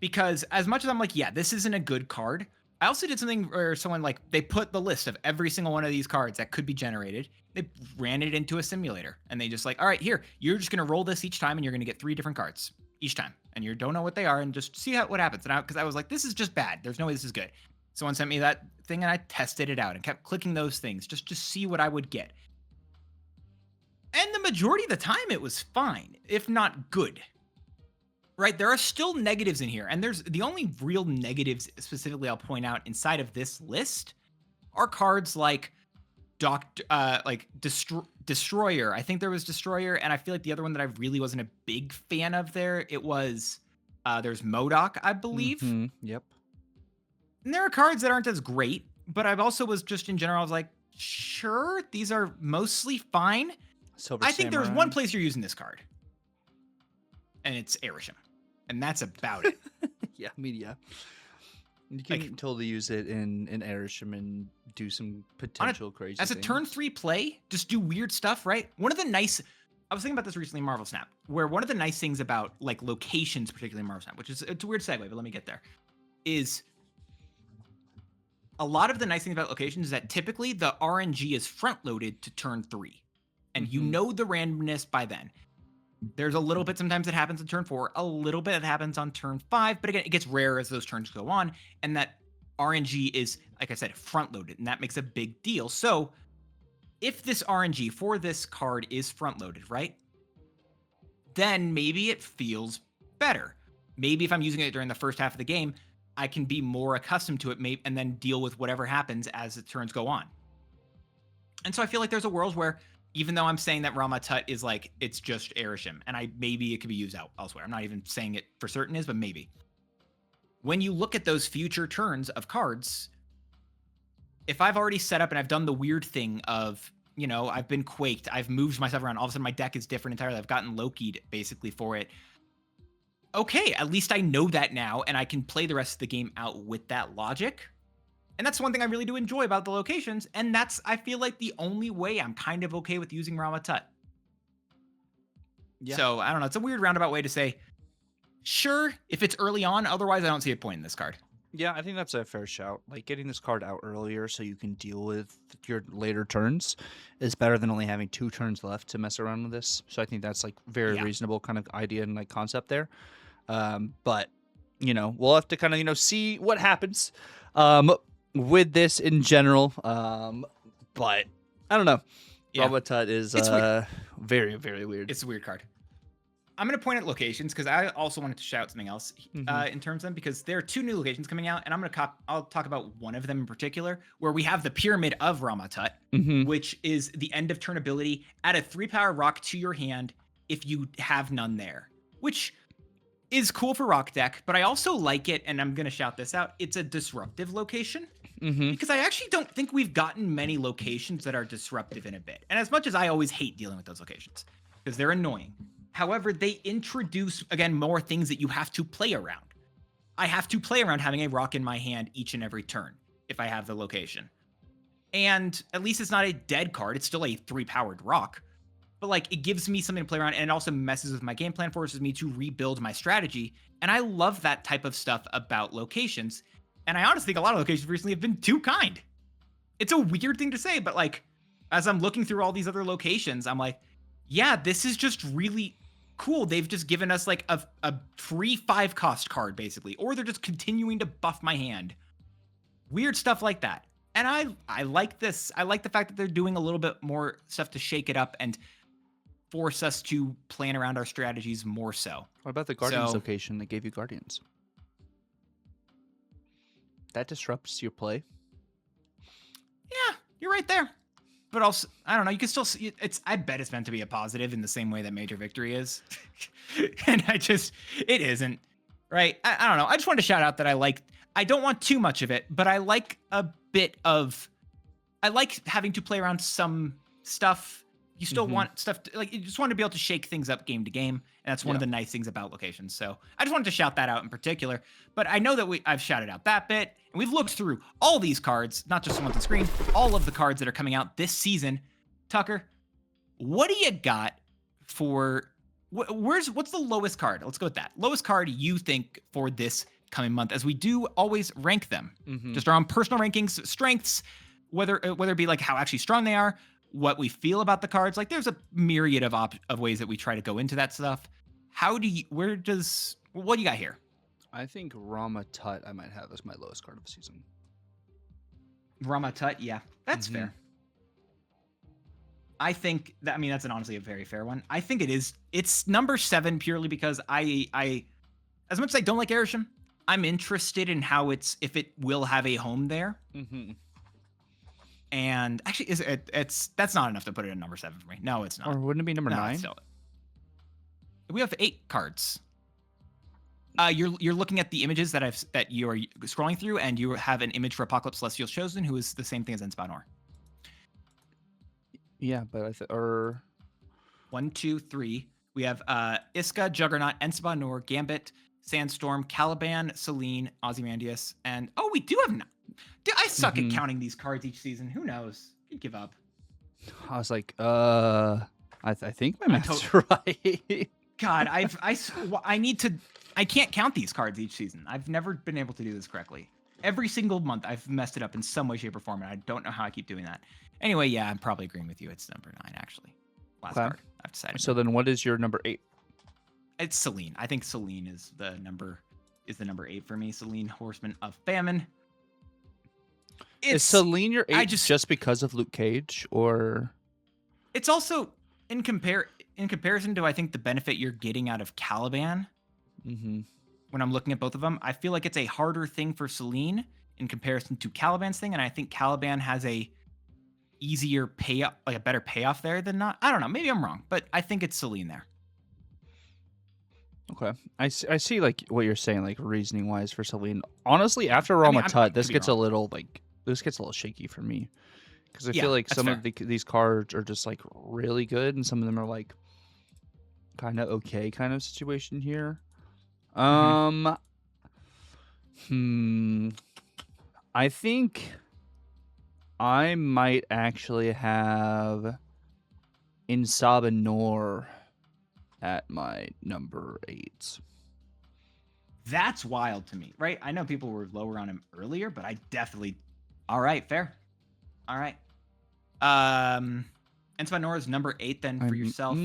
Because as much as I'm like, yeah, this isn't a good card, I also did something where someone like, they put the list of every single one of these cards that could be generated. They ran it into a simulator and they just like, all right, here, you're just going to roll this each time and you're going to get 3 different cards each time. And you don't know what they are and just see what happens. And because I was like, this is just bad. There's no way this is good. Someone sent me that thing and I tested it out and kept clicking those things just to see what I would get. And the majority of the time it was fine, if not good. Right, there are still negatives in here, and there's the only real negatives specifically I'll point out inside of this list are cards like Destroyer. I think there was Destroyer, and I feel like the other one that I really wasn't a big fan of there, it was there's MODOK, I believe. Yep. And there are cards that aren't as great, but I've also was just in general, I was like, sure, these are mostly fine. Silver I think there's Samurai. one place you're using this card, and it's Arishem. And that's about it. Yeah, media. You can totally use it in Arishem and do some potential crazy as a things. turn 3 play, just do weird stuff, right? I was thinking about this recently in Marvel Snap, where one of the nice things about like locations, particularly in Marvel Snap, which is it's a weird segue, but let me get there, is a lot of the nice things about locations is that typically the RNG is front loaded to turn 3. And you know the randomness by then. There's a little bit sometimes that happens on turn 4, a little bit that happens on turn 5, but again, it gets rarer as those turns go on, and that RNG is, like I said, front-loaded, and that makes a big deal. So if this RNG for this card is front loaded, right? Then maybe it feels better. Maybe if I'm using it during the first half of the game, I can be more accustomed to it and then deal with whatever happens as the turns go on. And so I feel like there's a world where, even though I'm saying that Rama Tut is like, it's just Erishim, and maybe it could be used elsewhere. I'm not even saying it for certain is, but maybe. When you look at those future turns of cards, if I've already set up and I've done the weird thing of, I've been quaked, I've moved myself around, all of a sudden my deck is different entirely, I've gotten Loki'd basically for it. Okay, at least I know that now, and I can play the rest of the game out with that logic. And that's one thing I really do enjoy about the locations, and that's, I feel like, the only way I'm kind of okay with using Rama Tut. Yeah. So, I don't know, it's a weird roundabout way to say, sure, if it's early on, otherwise I don't see a point in this card. Yeah, I think that's a fair shout. Like, getting this card out earlier so you can deal with your later turns is better than only having 2 turns left to mess around with this. So I think that's, like, very reasonable kind of idea and, like, concept there. But, we'll have to kind of, see what happens with this in general. But I don't know. Yeah. Rama Tut is very, very weird. It's a weird card. I'm going to point at locations because I also wanted to shout out something else in terms of them, because there are 2 new locations coming out, and I'll talk about one of them in particular, where we have the Pyramid of Rama Tut, which is the end of turn ability. Add a 3-power rock to your hand if you have none there, which is cool for rock deck, but I also like it, and I'm going to shout this out. It's a disruptive location, because I actually don't think we've gotten many locations that are disruptive in a bit. And as much as I always hate dealing with those locations, because they're annoying. However, they introduce, again, more things that you have to play around. I have to play around having a rock in my hand each and every turn if I have the location. And at least it's not a dead card. It's still a 3-powered rock. But, like, it gives me something to play around, and it also messes with my game plan, forces me to rebuild my strategy. And I love that type of stuff about locations. And I honestly think a lot of locations recently have been too kind. It's a weird thing to say, but, like, as I'm looking through all these other locations, I'm like, yeah, this is just really cool. They've just given us like a free 5-cost card, basically, or they're just continuing to buff my hand. Weird stuff like that. And I like this. I like the fact that they're doing a little bit more stuff to shake it up and force us to plan around our strategies more so. What about the Guardians location that gave you Guardians? That disrupts your play. Yeah, you're right there. But also, I don't know, you can still see it's, I bet it's meant to be a positive in the same way that Major Victory is. And it isn't, right? I don't know. I just wanted to shout out that I don't want too much of it, but I like a bit of, I like having to play around some stuff. You still want stuff, you just want to be able to shake things up game to game. And that's one of the nice things about locations. So I just wanted to shout that out in particular. But I know that I've shouted out that bit. And we've looked through all these cards, not just the ones on screen, all of the cards that are coming out this season. Tucker, what do you got for, what's the lowest card? Let's go with that. Lowest card you think for this coming month, as we do always rank them. Just our own personal rankings, strengths, whether it be like how actually strong they are, what we feel about the cards. Like, there's a myriad of ways that we try to go into that stuff. What do you got here? I think Rama Tut I might have as my lowest card of the season. Rama Tut, yeah, that's fair. I think that, that's honestly a very fair one. I think it's number 7 purely because I as much as I don't like Erishim, I'm interested in how if it will have a home there. And actually, that's not enough to put it at number 7 for me. No, it's not. Or wouldn't it be number 9? We have 8 cards. You're looking at the images that you are scrolling through, and you have an image for Apocalypse Celestial Chosen, who is the same thing as Enspanor. Yeah, but 1, 2, 3. We have Iska, Juggernaut, Enspanor, Gambit, Sandstorm, Caliban, Selene, Ozymandias, and we do have. Dude, I suck at counting these cards each season. Who knows? You give up. I was like, I think my math's right. God, I can't count these cards each season. I've never been able to do this correctly. Every single month, I've messed it up in some way, shape, or form, and I don't know how I keep doing that. Anyway, yeah, I'm probably agreeing with you. It's number 9, actually. Last card. I've decided. So then what is your number 8? It's Selene. I think Selene is the number 8 for me. Selene, Horseman of Famine. Is Celine your 8 just because of Luke Cage, or? It's also in comparison to, I think, the benefit you're getting out of Caliban. When I'm looking at both of them, I feel like it's a harder thing for Celine in comparison to Caliban's thing, and I think Caliban has a easier payoff, like a better payoff there than not. I don't know. Maybe I'm wrong, but I think it's Celine there. Okay, I see like what you're saying, like reasoning wise for Celine. Honestly, after Rama Tut, this gets a little shaky for me, because I feel like some of these cards are just like really good, and some of them are like kind of okay kind of situation here. I think I might actually have Insabanor at my number 8. That's wild to me, right? I know people were lower on him earlier, but I definitely. All right, fair. All right. Insabanor is number 8 then for yourself.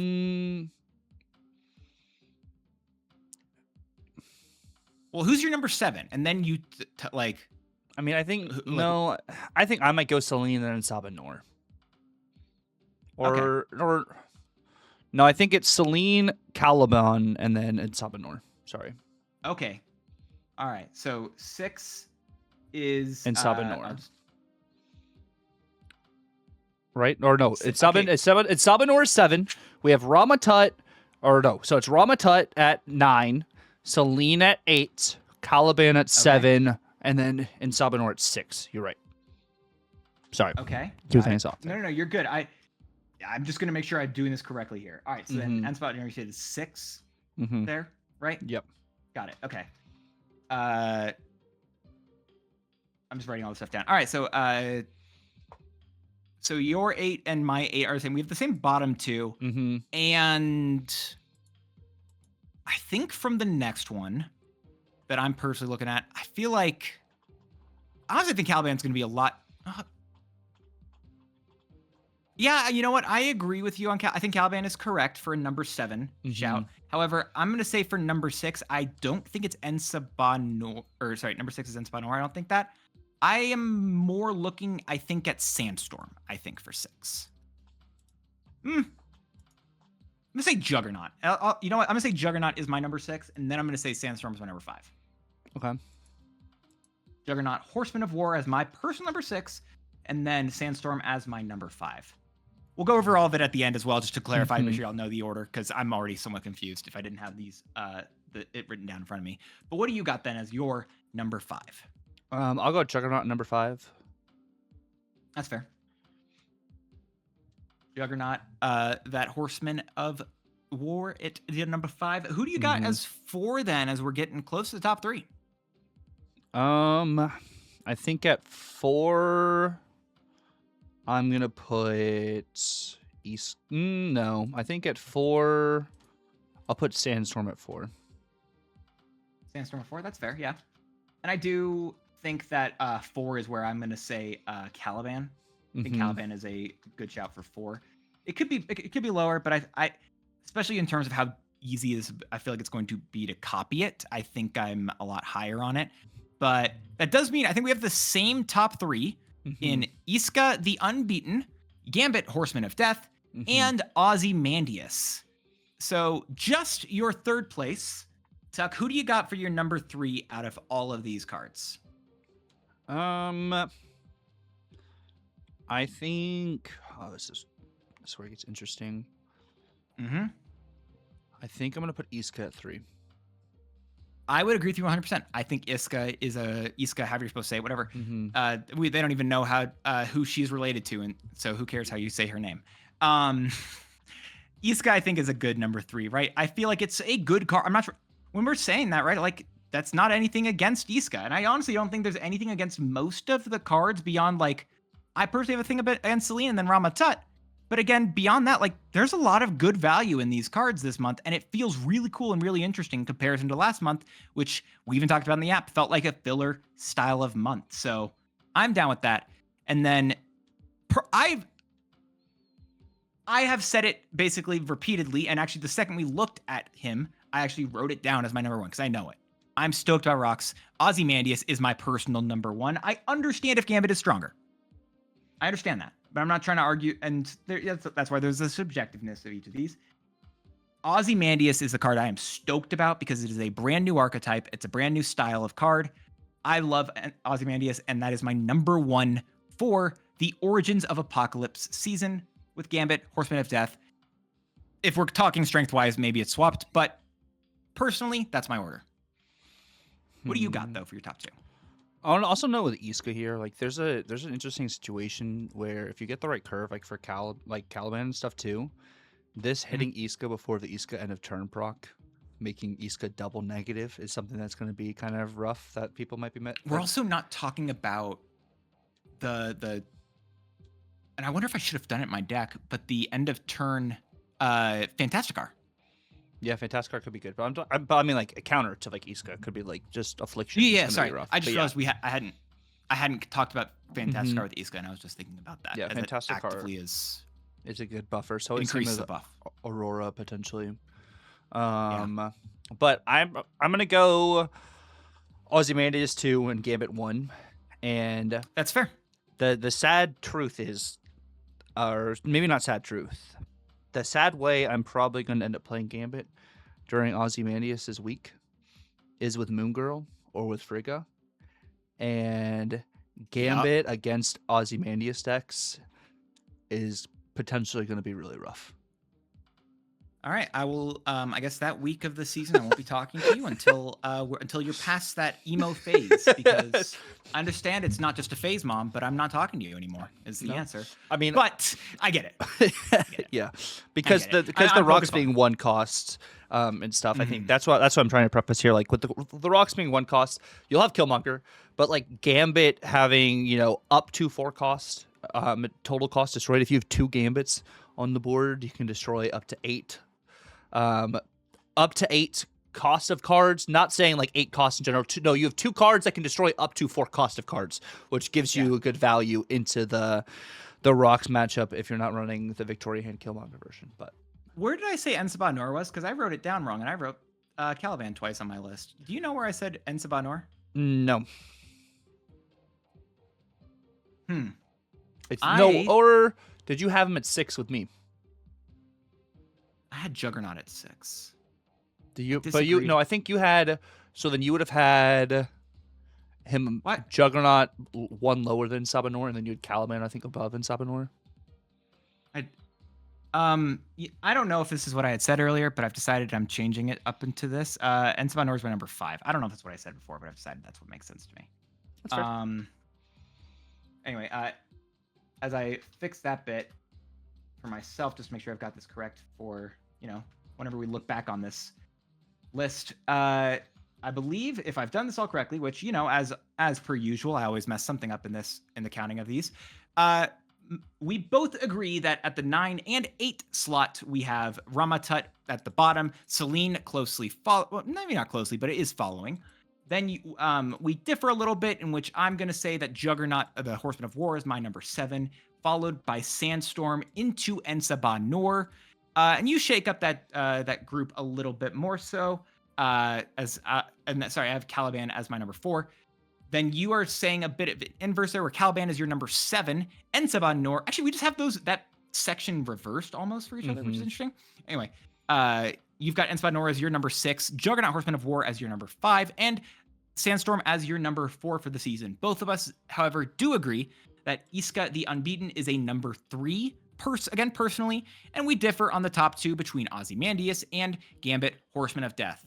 Well, who's your number 7? And then you like. I mean, I think I think I might go Celine and then Sabanor. Or no, I think it's Celine, Caliban, and then Sabanor. Sorry. Okay. All right. So 6 is Sabanor. Right? Or no, it's Sabanor 7. We have Ramatut, or no, so it's Ramatut at 9, Celine at 8, Caliban at 7, and then Insabanor at 6. You're right. Sorry. Okay. Two things off. No, you're good. I'm just gonna make sure I'm doing this correctly here. All right. So then Insabanor, you said is 6 there, right? Yep. Got it. Okay. I'm just writing all this stuff down. All right. So your 8 and my 8 are the same. We have the same bottom 2. And I think from the next one that I'm personally looking at, I feel like, honestly, I think Caliban's going to be a lot. Yeah, you know what? I agree with you on I think Caliban is correct for a number 7 shout. However, I'm going to say for number 6, I don't think it's Ensabanor, or sorry, number 6 is Ensabanor. I don't think that. I am more looking, I think, at Sandstorm, I think, for 6. I'm going to say Juggernaut. You know what? I'm going to say Juggernaut is my number 6, and then I'm going to say Sandstorm is my number 5. Okay. Juggernaut, Horseman of War as my personal number 6, and then Sandstorm as my number 5. We'll go over all of it at the end as well, just to clarify, make sure y'all know the order, because I'm already somewhat confused if I didn't have these it written down in front of me. But what do you got then as your number 5? I'll go Juggernaut number 5. That's fair. Juggernaut, that Horseman of War, it did number 5. Who do you got as 4 then, as we're getting close to the top 3? I think at 4, I'm gonna put No, I think at 4, I'll put Sandstorm at 4. Sandstorm at 4, that's fair, yeah. And I do think that 4 is where I'm going to say Caliban. I think Caliban is a good shout for 4. It could be lower, but I especially in terms of how easy it is, I feel like it's going to be to copy it. I think I'm a lot higher on it. But that does mean I think we have the same top 3 in Iska the Unbeaten, Gambit Horseman of Death, and Ozymandias. So just your 3rd place. Tuck, who do you got for your number 3 out of all of these cards? I think this is where it gets interesting. I think I'm gonna put Iska at 3. I would agree with you 100%. I think Iska is Iska, however you're supposed to say it, whatever. They don't even know how who she's related to, and so who cares how you say her name? Iska, I think, is a good number 3, right? I feel like it's a good card. I'm not sure when we're saying that, right? Like, that's not anything against Iska, and I honestly don't think there's anything against most of the cards beyond, like, I personally have a thing against Celine and then Ramatut. But again, beyond that, like, there's a lot of good value in these cards this month, and it feels really cool and really interesting in comparison to last month, which we even talked about in the app, felt like a filler style of month. So I'm down with that. And then I have said it basically repeatedly, and actually the second we looked at him, I actually wrote it down as my number 1 because I know it. I'm stoked about Rocks. Ozymandias is my personal number one. I understand if Gambit is stronger. I understand that, but I'm not trying to argue. And that's why there's the subjectiveness of each of these. Ozymandias is the card I am stoked about because it is a brand new archetype. It's a brand new style of card. I love Ozymandias, and that is my number one for the Origins of Apocalypse season with Gambit, Horseman of Death. If we're talking strength-wise, maybe it's swapped, but personally, that's my order. What do you got, though, for your top two? I also know with Iska here, like there's an interesting situation where if you get the right curve, like for Caliban and stuff too, this hitting Iska before the Iska end of turn proc, making Iska double negative is something that's going to be kind of rough that people might be met. We're also not talking about the and I wonder if I should have done it in my deck, but the end of turn Fantasticar. Yeah, Fantasticar could be good, but I mean like a counter to like Iska could be like just Affliction. Yeah, sorry. I just realized I hadn't talked about Fantasticar with Iska, and I was just thinking about that. Yeah, Fantasticar is a good buffer, so increase the buff. Aurora potentially. But I'm gonna go Ozymandias 2 and Gambit 1, and that's fair. The sad truth is, or maybe not sad truth, the sad way I'm probably going to end up playing Gambit during Ozymandias' week is with Moon Girl or with Frigga. And Gambit against Ozymandias decks is potentially going to be really rough. All right, I will. I guess that week of the season, I won't be talking to you until you're past that emo phase, because I understand it's not just a phase, Mom, but I'm not talking to you anymore. Is the answer? I mean, but I get it. Yeah, because the rocks being one cost and stuff. I think that's what I'm trying to preface here. Like with the rocks being one cost, you'll have Killmonger, but like Gambit having up to 4 cost total cost destroyed. If you have 2 Gambits on the board, you can destroy up to 8. Up to 8 cost of cards, not saying like 8 costs in general. No, you have 2 cards that can destroy up to 4 cost of cards, which gives you a good value into the rocks matchup if you're not running the Victoria Hand Killmonger version. But where did I say Ensaba Nor was? Because I wrote it down wrong, and I wrote Caliban twice on my list. Do you know where I said Ensaba Nor? No. It's or did you have him at 6 with me? I had Juggernaut at 6. Do you? But you no. I think you had. So then you would have had him. What? Juggernaut 1 lower than Sabanor, and then you had Caliban, I think, above in Sabanor. I don't know if this is what I had said earlier, but I've decided I'm changing it up into this. And Sabanor is my number 5. I don't know if that's what I said before, but I've decided that's what makes sense to me. That's fair. Anyway, as I fix that bit for myself, just make sure I've got this correct for, whenever we look back on this list. I believe if I've done this all correctly, which, as per usual, I always mess something up in the counting of these. We both agree that at the 9 and 8 slot, we have Ramatut at the bottom, Celine closely well, maybe not closely, but it is following. Then we differ a little bit, in which I'm going to say that Juggernaut, the Horseman of War, is my number 7, followed by Sandstorm into Ensaba Nor. And you shake up that group a little bit more so. I have Caliban as my number 4. Then you are saying a bit of inverse there, where Caliban is your number 7, Ensaba Nor. Actually, we just have that section reversed almost for each other, which is interesting. Anyway, you've got Ensaba Nor as your number 6, Juggernaut Horseman of War as your number 5, and Sandstorm as your number 4 for the season. Both of us, however, do agree that Iska the Unbeaten is a number 3, personally, and we differ on the top 2 between Ozymandias and Gambit Horseman of Death.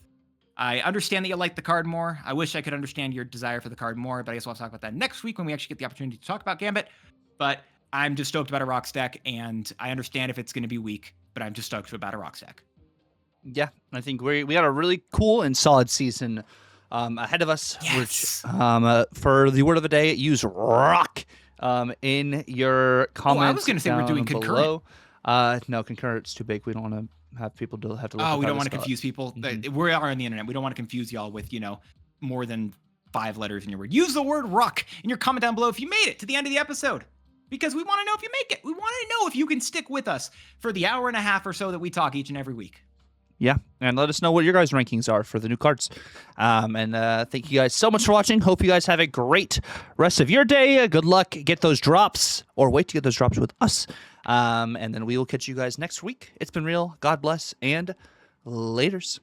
I understand that you like the card more. I wish I could understand your desire for the card more, but I guess we'll talk about that next week when we actually get the opportunity to talk about Gambit. But I'm just stoked about a Rocks deck, and I understand if it's going to be weak, but I'm just stoked about a Rocks deck. Yeah, I think we got a really cool and solid season ahead of us. Yes. Which, for the word of the day, use rock in your comments. I was going to say we're doing concurrent. No, concurrent's too big. We don't want to have people have to look we don't want to confuse people. We are on the internet. We don't want to confuse y'all with, more than 5 letters in your word. Use the word rock in your comment down below if you made it to the end of the episode, because we want to know if you make it. We want to know if you can stick with us for the hour and a half or so that we talk each and every week. Yeah, and let us know what your guys' rankings are for the new cards. And thank you guys so much for watching. Hope you guys have a great rest of your day. Good luck. Get those drops, or wait to get those drops with us. And then we will catch you guys next week. It's been real. God bless, and laters.